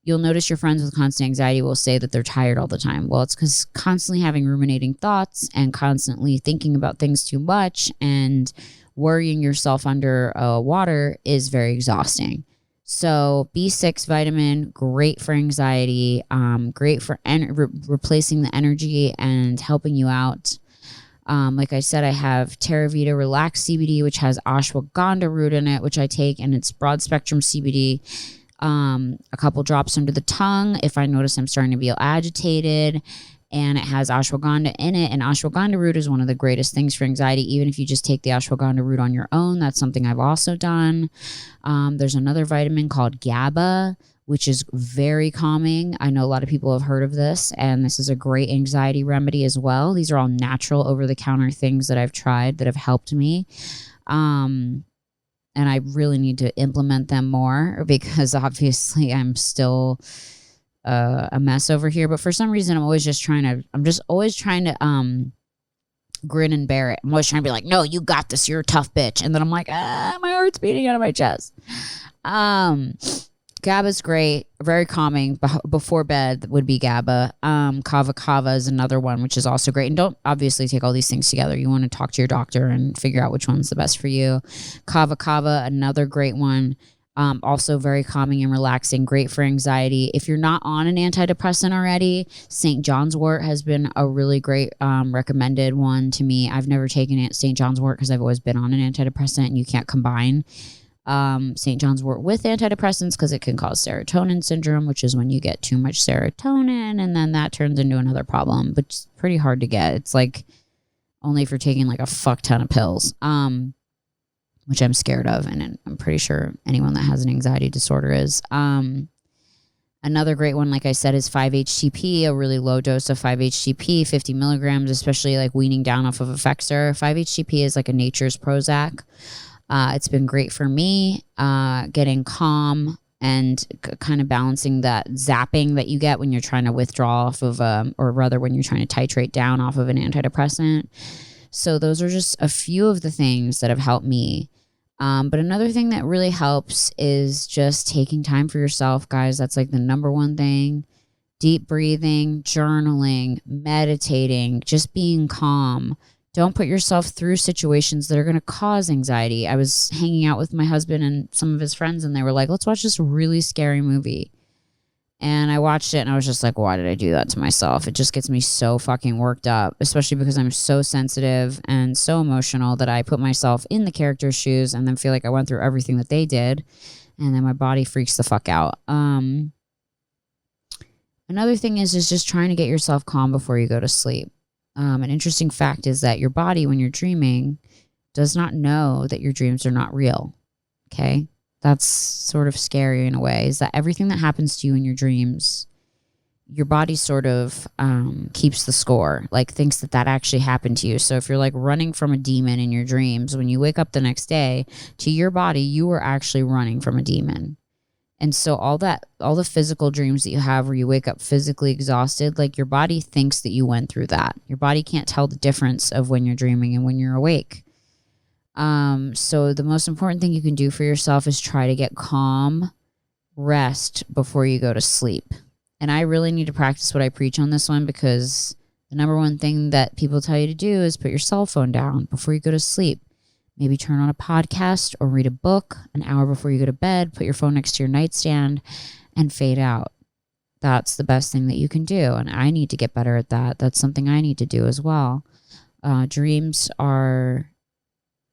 you'll notice your friends with constant anxiety will say that they're tired all the time. Well, it's because constantly having ruminating thoughts and constantly thinking about things too much and worrying yourself under water is very exhausting. So B6 vitamin, great for anxiety, great for replacing the energy and helping you out. Like I said, I have Theravita Relax CBD, which has ashwagandha root in it, which I take, and it's broad spectrum CBD. A couple drops under the tongue if I notice I'm starting to feel agitated. And it has ashwagandha in it. And ashwagandha root is one of the greatest things for anxiety. Even if you just take the ashwagandha root on your own, that's something I've also done. There's another vitamin called GABA, which is very calming. I know a lot of people have heard of this, and this is a great anxiety remedy as well. These are all natural over-the-counter things that I've tried that have helped me. And I really need to implement them more because obviously I'm still a mess over here. But for some reason, I'm just always trying to grin and bear it. I'm always trying to be like, no, you got this. You're a tough bitch. And then I'm like, my heart's beating out of my chest. GABA's great, very calming. Before bed would be GABA. Kava Kava is another one, which is also great. And don't obviously take all these things together. You want to talk to your doctor and figure out which one's the best for you. Kava Kava, another great one. Also very calming and relaxing, great for anxiety. If you're not on an antidepressant already, St. John's Wort has been a really great recommended one to me. I've never taken St. John's Wort because I've always been on an antidepressant, and you can't combine St. John's Wort with antidepressants because it can cause serotonin syndrome, which is when you get too much serotonin, and then that turns into another problem, but it's pretty hard to get. It's like only if you're taking like a fuck ton of pills. Which I'm scared of, and I'm pretty sure anyone that has an anxiety disorder is. Another great one, like I said, is 5-HTP, a really low dose of 5-HTP, 50 milligrams, especially like weaning down off of Effexor. 5-HTP is like a nature's Prozac. It's been great for me, getting calm and kind of balancing that zapping that you get when you're trying to withdraw off of, or rather when you're trying to titrate down off of an antidepressant. So those are just a few of the things that have helped me. But another thing that really helps is just taking time for yourself, guys. That's like the number one thing. Deep breathing, journaling, meditating, just being calm. Don't put yourself through situations that are going to cause anxiety. I was hanging out with my husband and some of his friends, and they were like, let's watch this really scary movie. And I watched it and I was just like, why did I do that to myself? It just gets me so fucking worked up, especially because I'm so sensitive and so emotional that I put myself in the character's shoes and then feel like I went through everything that they did. And then my body freaks the fuck out. Another thing is just trying to get yourself calm before you go to sleep. An interesting fact is that your body, when you're dreaming, does not know that your dreams are not real. Okay? That's sort of scary in a way, is that everything that happens to you in your dreams, your body sort of keeps the score, like thinks that actually happened to you. So if you're like running from a demon in your dreams, when you wake up the next day, to your body, you were actually running from a demon. And so all the physical dreams that you have where you wake up physically exhausted, like your body thinks that you went through that. Your body can't tell the difference of when you're dreaming and when you're awake. So the most important thing you can do for yourself is try to get calm, rest before you go to sleep. And I really need to practice what I preach on this one, because the number one thing that people tell you to do is put your cell phone down before you go to sleep. Maybe turn on a podcast or read a book an hour before you go to bed. Put your phone next to your nightstand and fade out. That's the best thing that you can do. And I need to get better at that. That's something I need to do as well. Dreams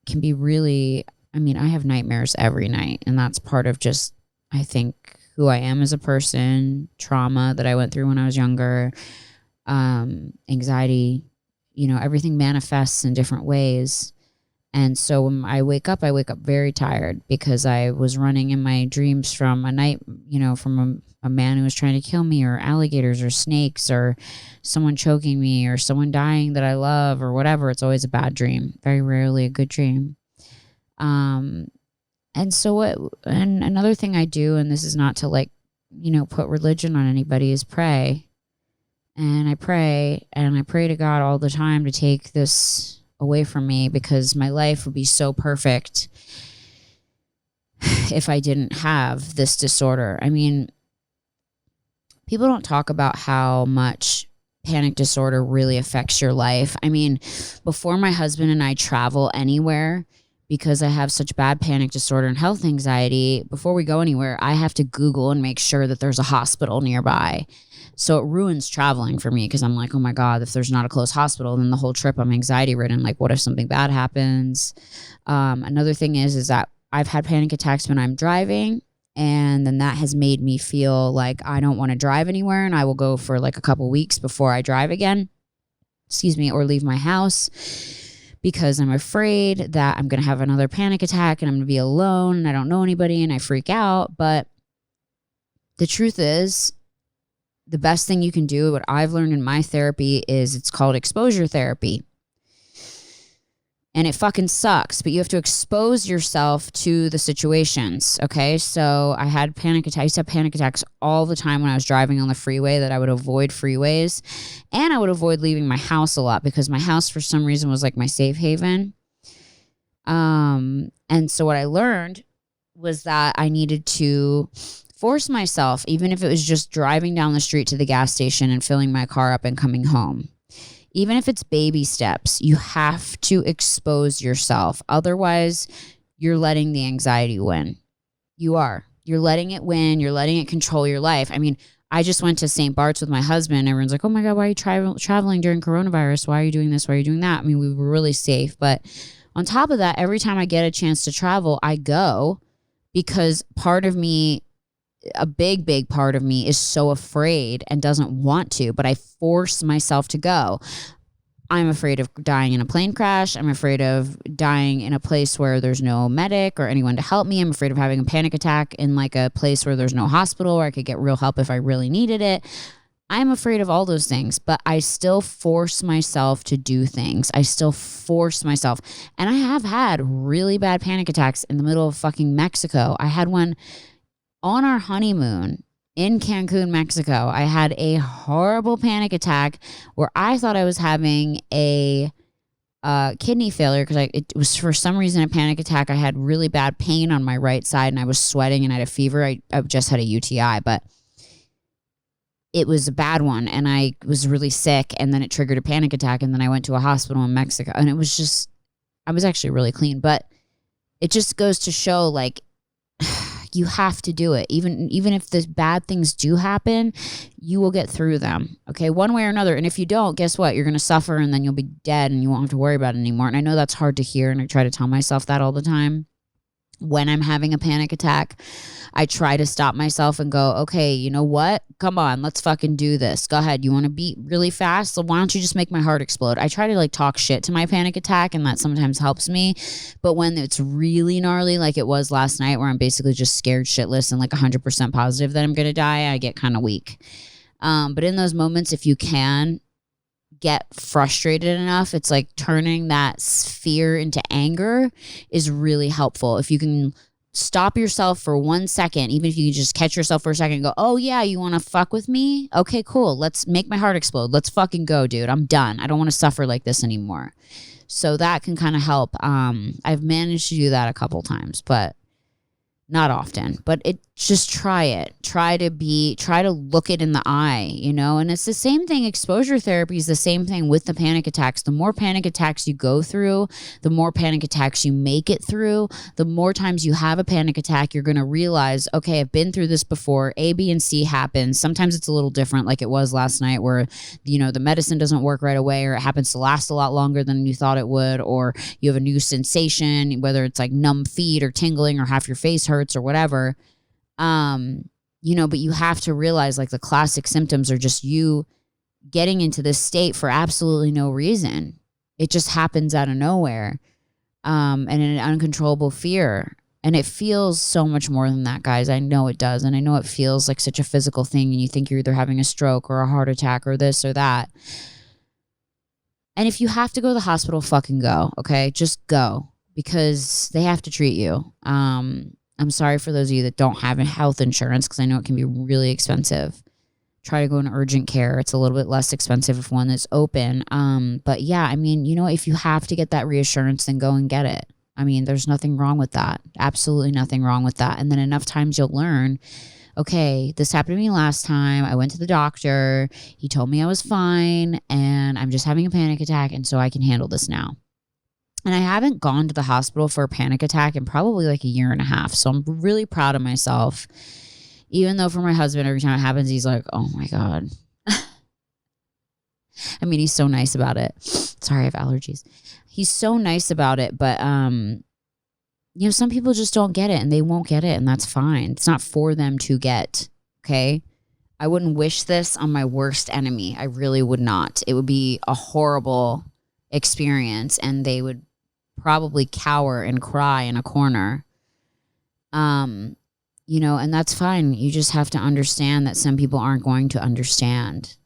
can be really, I have nightmares every night. And that's part of just, I think, who I am as a person, trauma that I went through when I was younger, anxiety, everything manifests in different ways. And so when I wake up very tired because I was running in my dreams from a night, from a man who was trying to kill me, or alligators or snakes or someone choking me or someone dying that I love or whatever. It's always a bad dream, very rarely a good dream. And another thing I do, and this is not to put religion on anybody, is pray. And I pray to God all the time to take this away from me, because my life would be so perfect if I didn't have this disorder. People don't talk about how much panic disorder really affects your life. Before my husband and I travel anywhere, because I have such bad panic disorder and health anxiety, before we go anywhere, I have to Google and make sure that there's a hospital nearby. So it ruins traveling for me because I'm like, oh my God, if there's not a close hospital, then the whole trip I'm anxiety ridden. Like, what if something bad happens? Another thing is that I've had panic attacks when I'm driving, and then that has made me feel like I don't want to drive anywhere, and I will go for like a couple weeks before I drive again, or leave my house, because I'm afraid that I'm going to have another panic attack and I'm going to be alone and I don't know anybody and I freak out. But the truth is, the best thing you can do, what I've learned in my therapy, is it's called exposure therapy. And it fucking sucks, but you have to expose yourself to the situations, okay? So I had panic attacks. I used to have panic attacks all the time when I was driving on the freeway, that I would avoid freeways. And I would avoid leaving my house a lot because my house, for some reason, was like my safe haven. And so what I learned was that I needed to force myself, even if it was just driving down the street to the gas station and filling my car up and coming home. Even if it's baby steps, you have to expose yourself. Otherwise, you're letting the anxiety win. You're letting it win. You're letting it control your life. I mean, I just went to St. Bart's with my husband. Everyone's like, oh my God, why are you traveling during coronavirus? Why are you doing this? Why are you doing that? I mean, we were really safe. But on top of that, every time I get a chance to travel, I go, because part of me, a big part of me, is so afraid and doesn't want to, but I force myself to go. I'm afraid of dying in a plane crash. I'm afraid of dying in a place where there's no medic or anyone to help me. I'm afraid of having a panic attack in like a place where there's no hospital where I could get real help if I really needed it. I'm afraid of all those things, but I still force myself to do things. I still force myself. And I have had really bad panic attacks in the middle of fucking Mexico. I had one on our honeymoon in Cancun, Mexico. I had a horrible panic attack where I thought I was having a kidney failure, because it was for some reason a panic attack. I had really bad pain on my right side and I was sweating and I had a fever. I just had a UTI, but it was a bad one and I was really sick, and then it triggered a panic attack, and then I went to a hospital in Mexico, and it was just, I was actually really clean. But it just goes to show, like, you have to do it. Even if the bad things do happen, you will get through them, okay, one way or another. And if you don't, guess what? You're going to suffer, and then you'll be dead and you won't have to worry about it anymore. And I know that's hard to hear, and I try to tell myself that all the time. When I'm having a panic attack, I try to stop myself and go, okay, you know what? Come on, let's fucking do this. Go ahead. You want to beat really fast? So why don't you just make my heart explode? I try to like talk shit to my panic attack, and that sometimes helps me. But when it's really gnarly, like it was last night, where I'm basically just scared shitless and like 100% positive that I'm going to die, I get kind of weak. But in those moments, if you can get frustrated enough, it's like turning that fear into anger is really helpful. If you can stop yourself for 1 second, even if you can just catch yourself for a second and go, oh yeah, you want to fuck with me? Okay, cool. Let's make my heart explode. Let's fucking go, dude. I'm done. I don't want to suffer like this anymore. So that can kind of help. I've managed to do that a couple times, but not often. But just try it. Try to look it in the eye, you know? And it's the same thing. Exposure therapy is the same thing with the panic attacks. The more panic attacks you go through, the more panic attacks you make it through, the more times you have a panic attack, you're going to realize, okay, I've been through this before. A, B, and C happens. Sometimes it's a little different, like it was last night, where, you know, the medicine doesn't work right away, or it happens to last a lot longer than you thought it would, or you have a new sensation, whether it's like numb feet or tingling or half your face hurts or whatever. You know, but you have to realize, like, the classic symptoms are just you getting into this state for absolutely no reason. It just happens out of nowhere, and an uncontrollable fear. And it feels so much more than that, guys. I know it does. And I know it feels like such a physical thing, and you think you're either having a stroke or a heart attack or this or that. And if you have to go to the hospital, fucking go, okay? Just go, because they have to treat you. I'm sorry for those of you that don't have health insurance, because I know it can be really expensive. Try to go into urgent care. It's a little bit less expensive if one is open. But yeah, I mean, you know, if you have to get that reassurance, then go and get it. I mean, there's nothing wrong with that. Absolutely nothing wrong with that. And then enough times you'll learn, okay, this happened to me last time. I went to the doctor. He told me I was fine, and I'm just having a panic attack, and so I can handle this now. And I haven't gone to the hospital for a panic attack in probably like a year and a half. So I'm really proud of myself. Even though for my husband, every time it happens, he's like, oh my God. I mean, he's so nice about it. Sorry, I have allergies. He's so nice about it, but you know, some people just don't get it and they won't get it, and that's fine. It's not for them to get, okay? I wouldn't wish this on my worst enemy. I really would not. It would be a horrible experience, and they would probably cower and cry in a corner. You know, and that's fine. You just have to understand that some people aren't going to understand.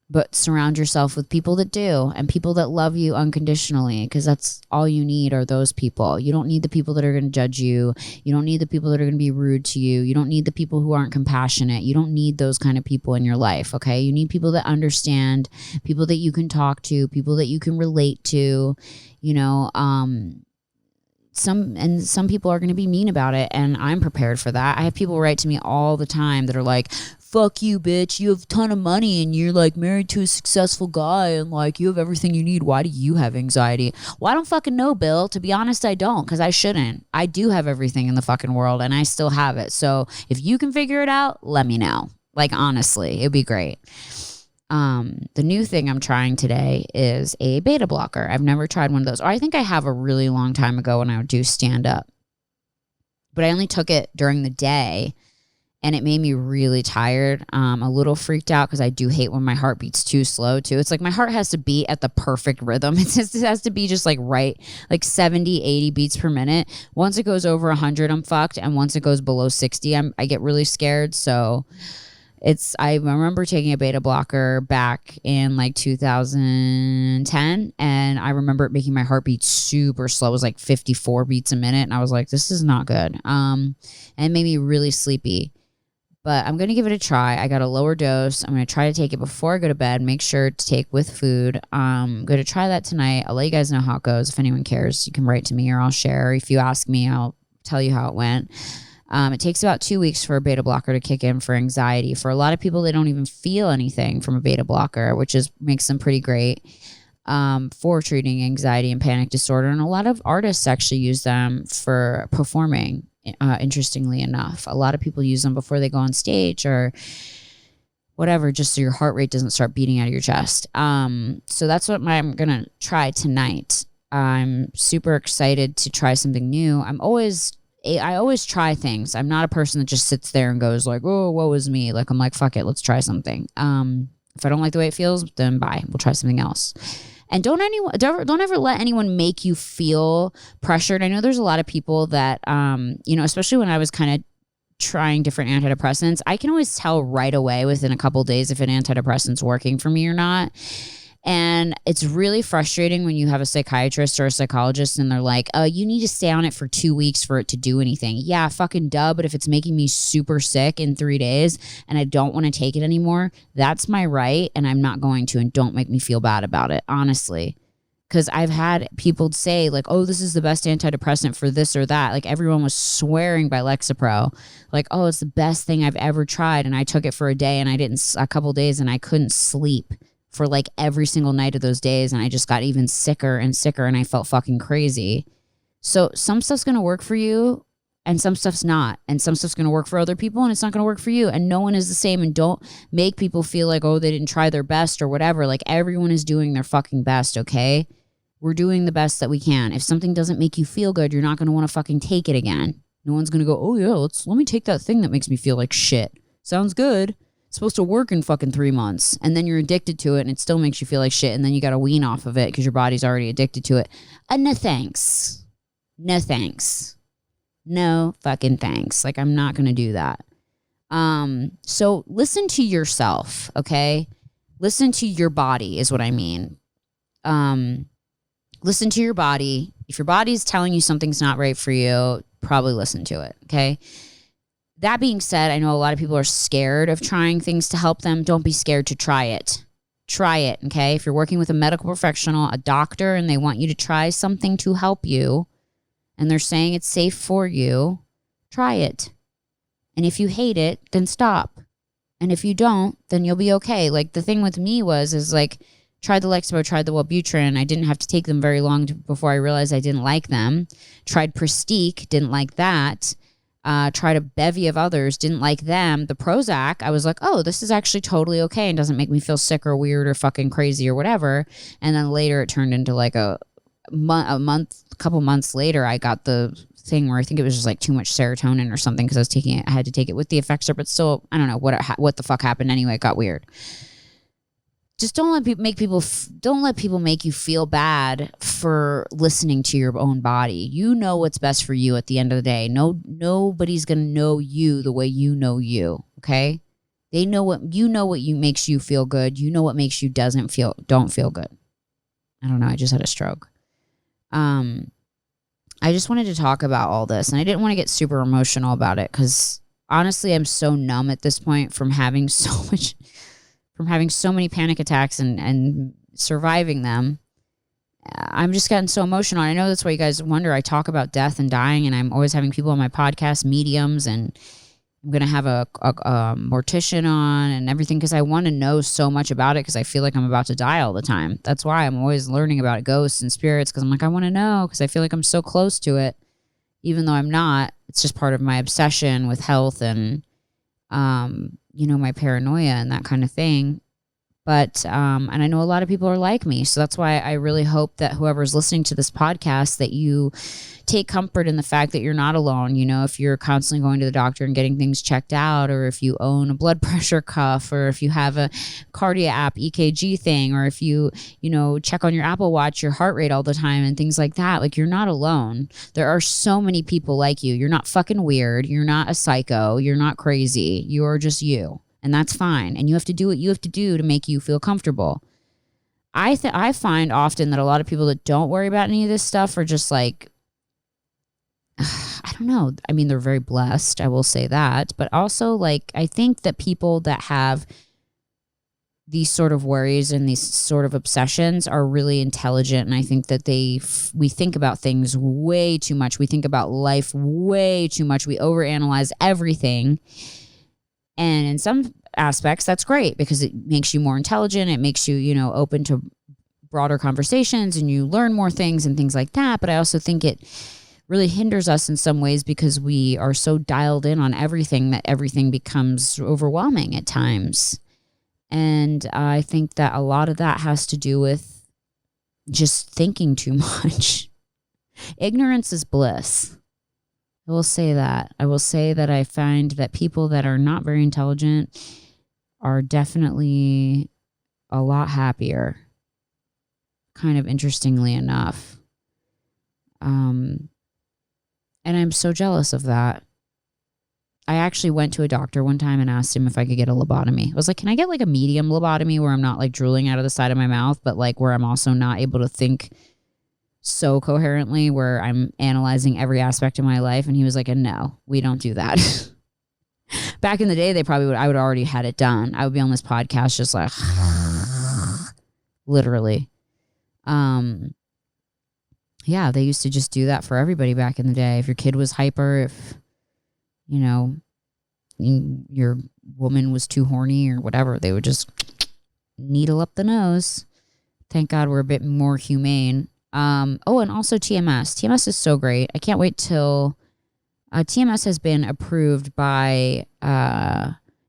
But surround yourself with people that do, and people that love you unconditionally, because that's all you need are those people. You don't need the people that are going to judge you. You don't need the people that are going to be rude to you. You don't need the people who aren't compassionate. You don't need those kind of people in your life, okay? You need people that understand, people that you can talk to, people that you can relate to, you know. Some people are going to be mean about it, and I'm prepared for that. I have people write to me all the time that are like, fuck you, bitch, you have a ton of money and you're like married to a successful guy and like you have everything you need. Why do you have anxiety? Well, I don't fucking know, Bill. To be honest, I don't, because I shouldn't. I do have everything in the fucking world and I still have it. So if you can figure it out, let me know. Like, honestly, it'd be great. The new thing I'm trying today is a beta blocker. I've never tried one of those. Or I think I have a really long time ago when I would do stand up. But I only took it during the day. And it made me really tired, a little freaked out, because I do hate when my heart beats too slow too. It's like my heart has to beat at the perfect rhythm. It has to be just like right, like 70, 80 beats per minute. Once it goes over 100, I'm fucked. And once it goes below 60, I get really scared. So I remember taking a beta blocker back in like 2010. And I remember it making my heart beat super slow. It was like 54 beats a minute. And I was like, this is not good. And it made me really sleepy. But I'm going to give it a try. I got a lower dose. I'm going to try to take it before I go to bed. Make sure to take with food. I'm going to try that tonight. I'll let you guys know how it goes. If anyone cares, you can write to me or I'll share. If you ask me, I'll tell you how it went. It takes about 2 weeks for a beta blocker to kick in for anxiety. For a lot of people, they don't even feel anything from a beta blocker, which makes them pretty great for treating anxiety and panic disorder. And a lot of artists actually use them for performing. Interestingly enough, a lot of people use them before they go on stage or whatever, just so your heart rate doesn't start beating out of your chest. So that's what I'm gonna try tonight. I'm super excited to try something new. I always try things. I'm not a person that just sits there and goes like, oh, woe is me. Like, I'm like, fuck it, let's try something. If I don't like the way it feels, then bye, we'll try something else. And don't ever let anyone make you feel pressured. I know there's a lot of people that, you know, especially when I was kind of trying different antidepressants, I can always tell right away within a couple of days if an antidepressant's working for me or not. And it's really frustrating when you have a psychiatrist or a psychologist and they're like, oh, you need to stay on it for 2 weeks for it to do anything. Yeah, fucking duh. But if it's making me super sick in 3 days and I don't want to take it anymore, that's my right. And I'm not going to, and don't make me feel bad about it, honestly. Because I've had people say like, oh, this is the best antidepressant for this or that. Like, everyone was swearing by Lexapro. Like, oh, it's the best thing I've ever tried. And I took it for a day and a couple days and I couldn't sleep for like every single night of those days. And I just got even sicker and sicker and I felt fucking crazy. So some stuff's going to work for you and some stuff's not. And some stuff's going to work for other people and it's not going to work for you. And no one is the same. And don't make people feel like, oh, they didn't try their best or whatever. Like, everyone is doing their fucking best, okay? We're doing the best that we can. If something doesn't make you feel good, you're not going to want to fucking take it again. No one's going to go, oh yeah, let me take that thing that makes me feel like shit. Sounds good. Supposed to work in fucking 3 months, and then you're addicted to it and it still makes you feel like shit, and then you got to wean off of it because your body's already addicted to it. No thanks. No thanks. No fucking thanks. Like, I'm not going to do that. So listen to yourself, okay? Listen to your body is what I mean. Listen to your body. If your body's telling you something's not right for you, probably listen to it, okay? That being said, I know a lot of people are scared of trying things to help them. Don't be scared to try it. Try it, okay? If you're working with a medical professional, a doctor, and they want you to try something to help you, and they're saying it's safe for you, try it. And if you hate it, then stop. And if you don't, then you'll be okay. Like, the thing with me is like, tried the Lexapro, tried the Wellbutrin. I didn't have to take them very long before I realized I didn't like them. Tried Prestique, didn't like that. tried a bevy of others, didn't like them. The Prozac, I was like, oh, this is actually totally okay and doesn't make me feel sick or weird or fucking crazy or whatever. And then later it turned into like a couple months later, I got the thing where I think it was just like too much serotonin or something because I was taking it. I had to take it with the Effexor, but still, I don't know what the fuck happened. Anyway, it got weird. Just don't let people make you feel bad for listening to your own body. You know what's best for you at the end of the day. Nobody's gonna know you the way you know you. Okay, they know what makes you feel good. You know what makes you don't feel good. I don't know. I just had a stroke. I just wanted to talk about all this, and I didn't want to get super emotional about it because honestly, I'm so numb at this point from having so many panic attacks and surviving them. I'm just getting so emotional. I know that's why you guys wonder. I talk about death and dying, and I'm always having people on my podcast, mediums, and I'm going to have a mortician on and everything because I want to know so much about it because I feel like I'm about to die all the time. That's why I'm always learning about ghosts and spirits because I'm like, I want to know because I feel like I'm so close to it, even though I'm not. It's just part of my obsession with health and, my paranoia and that kind of thing. But, and I know a lot of people are like me. So that's why I really hope that whoever's listening to this podcast, that you take comfort in the fact that you're not alone. If you're constantly going to the doctor and getting things checked out, or if you own a blood pressure cuff, or if you have a cardia app EKG thing, or if you check on your Apple Watch, your heart rate all the time and things like that, like you're not alone. There are so many people like you. You're not fucking weird. You're not a psycho. You're not crazy. You're just you. And that's fine. And you have to do what you have to do to make you feel comfortable. I find often that a lot of people that don't worry about any of this stuff are just like, I don't know. I mean, they're very blessed. I will say that. But also, like, I think that people that have these sort of worries and these sort of obsessions are really intelligent. And I think that we think about things way too much. We think about life way too much. We overanalyze everything. And in some aspects, that's great because it makes you more intelligent. It makes you, open to broader conversations and you learn more things and things like that. But I also think it really hinders us in some ways because we are so dialed in on everything that everything becomes overwhelming at times. And I think that a lot of that has to do with just thinking too much. Ignorance is bliss. I will say that. I will say that I find that people that are not very intelligent are definitely a lot happier, kind of interestingly enough. And I'm so jealous of that. I actually went to a doctor one time and asked him if I could get a lobotomy. I was like, can I get like a medium lobotomy where I'm not like drooling out of the side of my mouth, but like where I'm also not able to think so coherently, where I'm analyzing every aspect of my life? And he was like, no, we don't do that. Back in the day, I would already had it done. I would be on this podcast just like literally. Yeah, they used to just do that for everybody back in the day. If your kid was hyper, if your woman was too horny or whatever, they would just needle up the nose. Thank God we're a bit more humane. And also TMS. TMS is so great. I can't wait till TMS has been approved by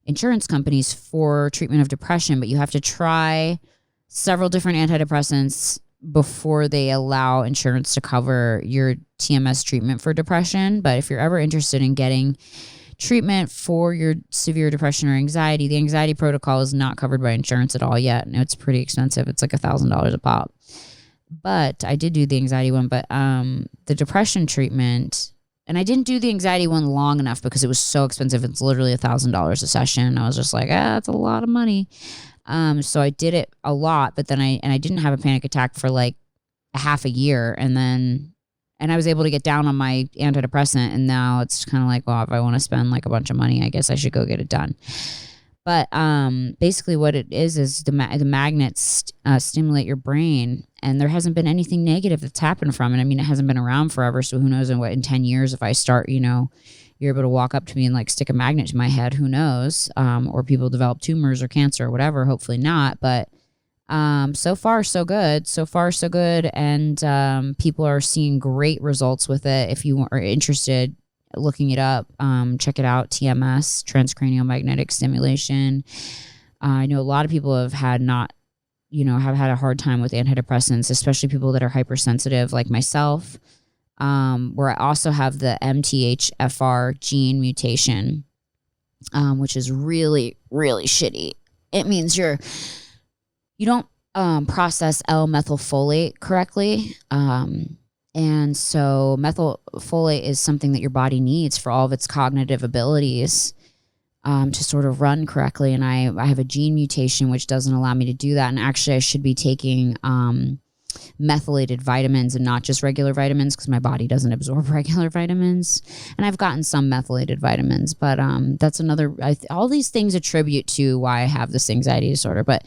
insurance companies for treatment of depression, but you have to try several different antidepressants before they allow insurance to cover your TMS treatment for depression. But if you're ever interested in getting treatment for your severe depression or anxiety, the anxiety protocol is not covered by insurance at all yet. And it's pretty expensive. It's like $1,000 a pop. But I did do the anxiety one, but the depression treatment, and I didn't do the anxiety one long enough because it was so expensive. It's literally $1,000 a session. I was just like, that's a lot of money. So I did it a lot, but then I didn't have a panic attack for like a half a year. And I was able to get down on my antidepressant. And now it's kind of like, well, if I want to spend like a bunch of money, I guess I should go get it done. But basically what it is the magnets stimulate your brain, and there hasn't been anything negative that's happened from it. I mean, it hasn't been around forever, so who knows in 10 years if I start, you're able to walk up to me and like stick a magnet to my head, who knows? Or people develop tumors or cancer or whatever, hopefully not. But so far, so good. So far, so good. And people are seeing great results with it. If you are interested, looking it up, check it out. TMS, transcranial magnetic stimulation. I know a lot of people have had a hard time with antidepressants, especially people that are hypersensitive like myself, where I also have the MTHFR gene mutation, which is really, really shitty. It means you don't process L-methylfolate correctly. And so methylfolate is something that your body needs for all of its cognitive abilities to sort of run correctly. And I have a gene mutation which doesn't allow me to do that. And actually I should be taking methylated vitamins and not just regular vitamins because my body doesn't absorb regular vitamins. And I've gotten some methylated vitamins, but that's another, all these things attribute to why I have this anxiety disorder. But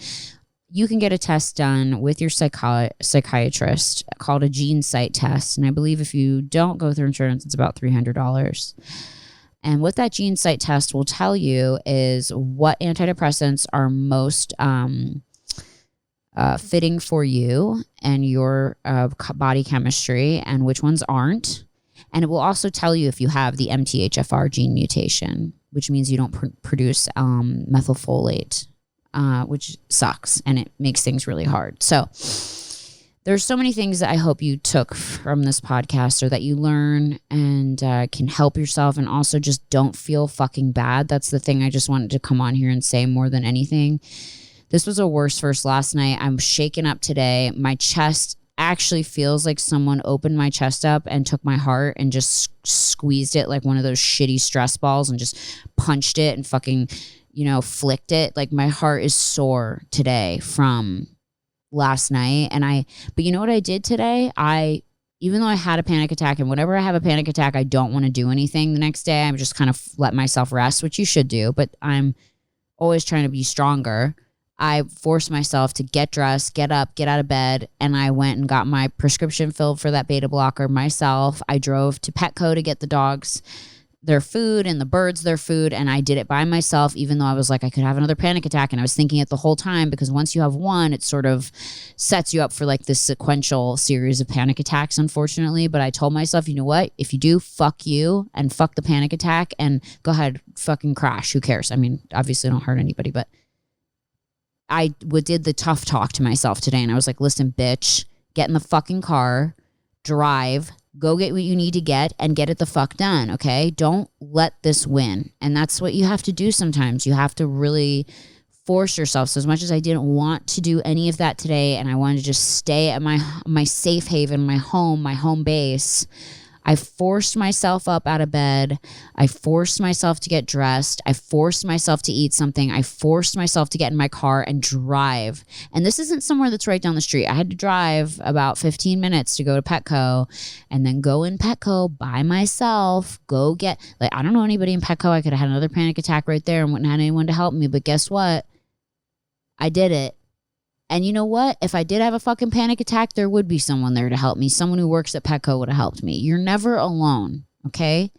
you can get a test done with your psychiatrist called a gene site test. And I believe if you don't go through insurance, it's about $300. And what that gene site test will tell you is what antidepressants are most fitting for you and your body chemistry and which ones aren't. And it will also tell you if you have the MTHFR gene mutation, which means you don't produce methylfolate. Which sucks and it makes things really hard. So there's so many things that I hope you took from this podcast or that you learn and can help yourself, and also just don't feel fucking bad. That's the thing I just wanted to come on here and say more than anything. This was a worse first last night. I'm shaken up today. My chest actually feels like someone opened my chest up and took my heart and just squeezed it like one of those shitty stress balls and just punched it and fucking flicked it. Like my heart is sore today from last night. But you know what I did today? Even though I had a panic attack, and whenever I have a panic attack, I don't want to do anything the next day. I'm just kind of let myself rest, which you should do, but I'm always trying to be stronger. I forced myself to get dressed, get up, get out of bed, and I went and got my prescription filled for that beta blocker myself. I drove to Petco to get the dogs their food and the birds their food, and I did it by myself, even though I was like, I could have another panic attack, and I was thinking it the whole time, because once you have one, it sort of sets you up for like this sequential series of panic attacks, unfortunately. But I told myself, you know what, if you do, fuck you and fuck the panic attack, and go ahead, fucking crash, who cares? I mean, obviously don't hurt anybody, but I did the tough talk to myself today, and I was like, listen, bitch, get in the fucking car, drive, go get what you need to get, and get it the fuck done, okay? Don't let this win. And that's what you have to do sometimes. You have to really force yourself. So as much as I didn't want to do any of that today, and I wanted to just stay at my safe haven, my home base, I forced myself up out of bed. I forced myself to get dressed. I forced myself to eat something. I forced myself to get in my car and drive. And this isn't somewhere that's right down the street. I had to drive about 15 minutes to go to Petco, and then go in Petco by myself, go get, like, I don't know anybody in Petco. I could have had another panic attack right there and wouldn't have anyone to help me. But guess what? I did it. And you know what? If I did have a fucking panic attack, there would be someone there to help me. Someone who works at Petco would have helped me. You're never alone, okay?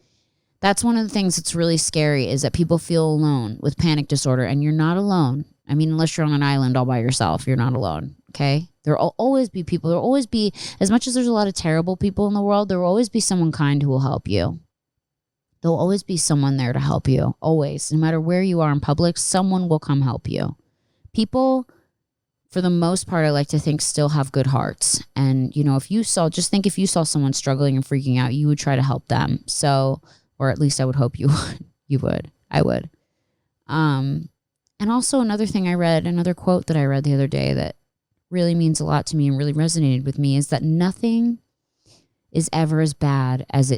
That's one of the things that's really scary, is that people feel alone with panic disorder, and you're not alone. I mean, unless you're on an island all by yourself, you're not alone, okay? There will always be people. There will always be, as much as there's a lot of terrible people in the world, there will always be someone kind who will help you. There will always be someone there to help you, always. No matter where you are in public, someone will come help you. People, for the most part, I like to think, still have good hearts. And, if you saw someone struggling and freaking out, you would try to help them. So, or at least I would hope you would. You would. I would. And also another quote that I read the other day that really means a lot to me and really resonated with me, is that nothing is ever as bad as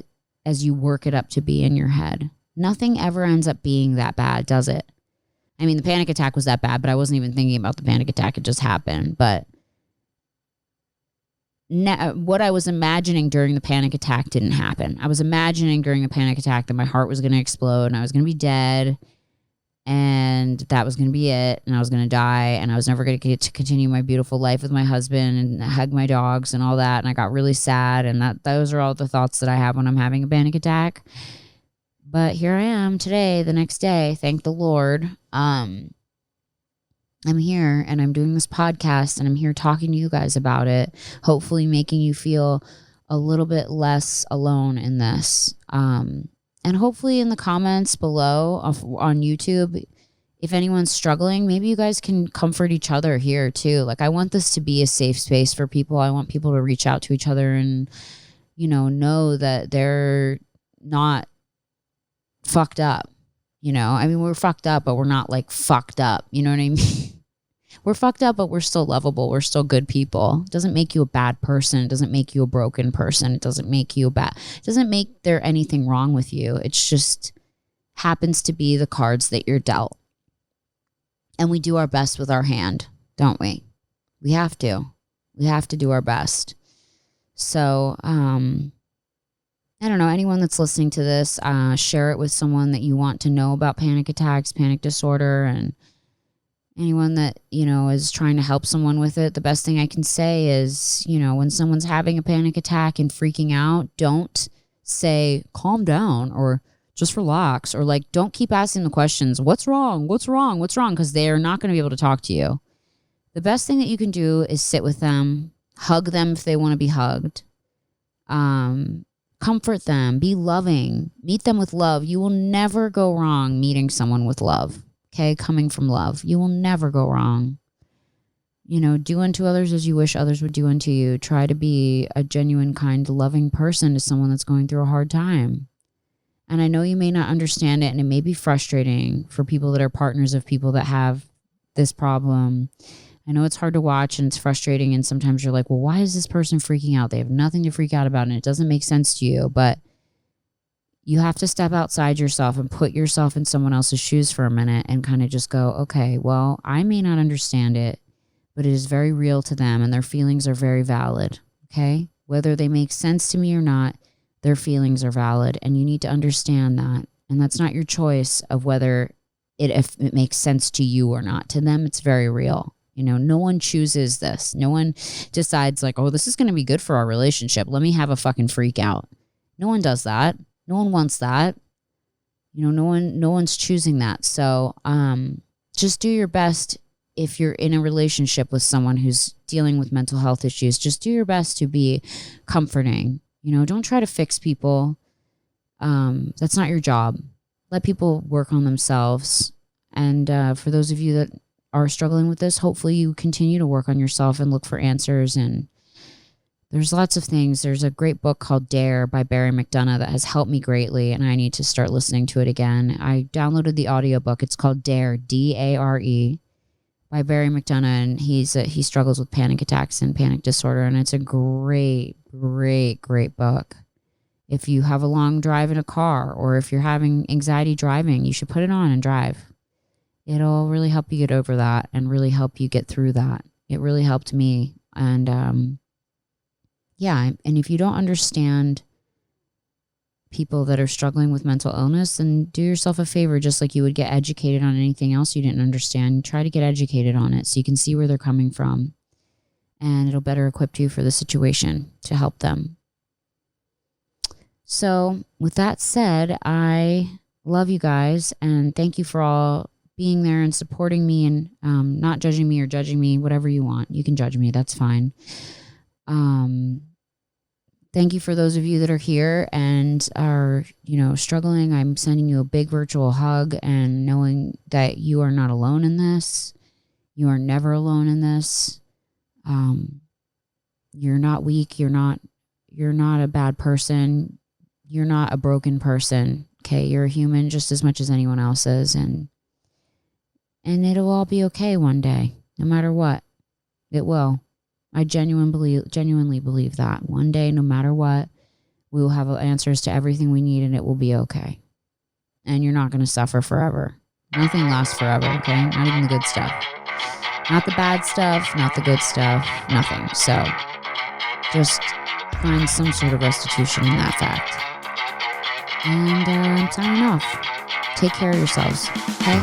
you work it up to be in your head. Nothing ever ends up being that bad, does it? I mean, the panic attack was that bad, but I wasn't even thinking about the panic attack. It just happened. But what I was imagining during the panic attack didn't happen. I was imagining during the panic attack that my heart was going to explode and I was going to be dead, and that was going to be it, and I was going to die, and I was never going to get to continue my beautiful life with my husband and hug my dogs and all that. And I got really sad, and those are all the thoughts that I have when I'm having a panic attack. But here I am today, the next day, thank the Lord. I'm here, and I'm doing this podcast, and I'm here talking to you guys about it, hopefully making you feel a little bit less alone in this. And hopefully in the comments below on YouTube, if anyone's struggling, maybe you guys can comfort each other here too. Like, I want this to be a safe space for people. I want people to reach out to each other and, know that they're not fucked up. I mean, we're fucked up, but we're not like fucked up. You know what I mean? We're fucked up, but we're still lovable. We're still good people. It doesn't make you a bad person. It doesn't make you a broken person. It doesn't make you it doesn't make there anything wrong with you. It's just happens to be the cards that you're dealt. And we do our best with our hand, don't we? We have to. We have to do our best. So, I don't know, anyone that's listening to this, share it with someone that you want to know about panic attacks, panic disorder, and anyone that, is trying to help someone with it. The best thing I can say is, when someone's having a panic attack and freaking out, don't say, calm down, or just relax, or like, don't keep asking the questions. What's wrong? What's wrong? What's wrong? Because they are not going to be able to talk to you. The best thing that you can do is sit with them, hug them if they want to be hugged, comfort them, be loving, meet them with love. You will never go wrong meeting someone with love. Okay, coming from love. You will never go wrong. Do unto others as you wish others would do unto you. Try to be a genuine, kind, loving person to someone that's going through a hard time. And I know you may not understand it, and it may be frustrating for people that are partners of people that have this problem. I know it's hard to watch and it's frustrating, and sometimes you're like, well, why is this person freaking out? They have nothing to freak out about, and it doesn't make sense to you. But you have to step outside yourself and put yourself in someone else's shoes for a minute and kind of just go, okay, well, I may not understand it, but it is very real to them, and their feelings are very valid, okay? Whether they make sense to me or not, their feelings are valid, and you need to understand that. And that's not your choice of whether if it makes sense to you or not. To them, it's very real. No one chooses this. No one decides like, oh, this is going to be good for our relationship. Let me have a fucking freak out. No one does that. No one wants that. No one's choosing that. So just do your best. If you're in a relationship with someone who's dealing with mental health issues, just do your best to be comforting. Don't try to fix people. That's not your job. Let people work on themselves. And for those of you that are struggling with this, hopefully you continue to work on yourself and look for answers. And there's lots of things. There's a great book called Dare by Barry McDonough that has helped me greatly, and I need to start listening to it again. I downloaded the audiobook. It's called Dare, Dare, by Barry McDonough, and he struggles with panic attacks and panic disorder, and it's a great, great, great book. If you have a long drive in a car, or if you're having anxiety driving, you should put it on and drive. It'll really help you get over that and really help you get through that. It really helped me. And yeah, and if you don't understand people that are struggling with mental illness, then do yourself a favor, just like you would get educated on anything else you didn't understand. Try to get educated on it so you can see where they're coming from, and it'll better equip you for the situation to help them. So with that said, I love you guys, and thank you for all being there and supporting me, and not judging me or judging me, whatever you want. You can judge me, that's fine. Thank you for those of you that are here and are, struggling. I'm sending you a big virtual hug, and knowing that you are not alone in this. You are never alone in this. You're not weak. You're not a bad person. You're not a broken person. Okay. You're a human just as much as anyone else is. And it'll all be okay one day, no matter what. It will. I genuinely believe that one day, no matter what, we will have answers to everything we need, and it will be okay. And you're not going to suffer forever. Nothing lasts forever, okay? Not even the good stuff. Not the bad stuff, not the good stuff, nothing. So just find some sort of restitution in that fact. And I'm signing off. Take care of yourselves, okay?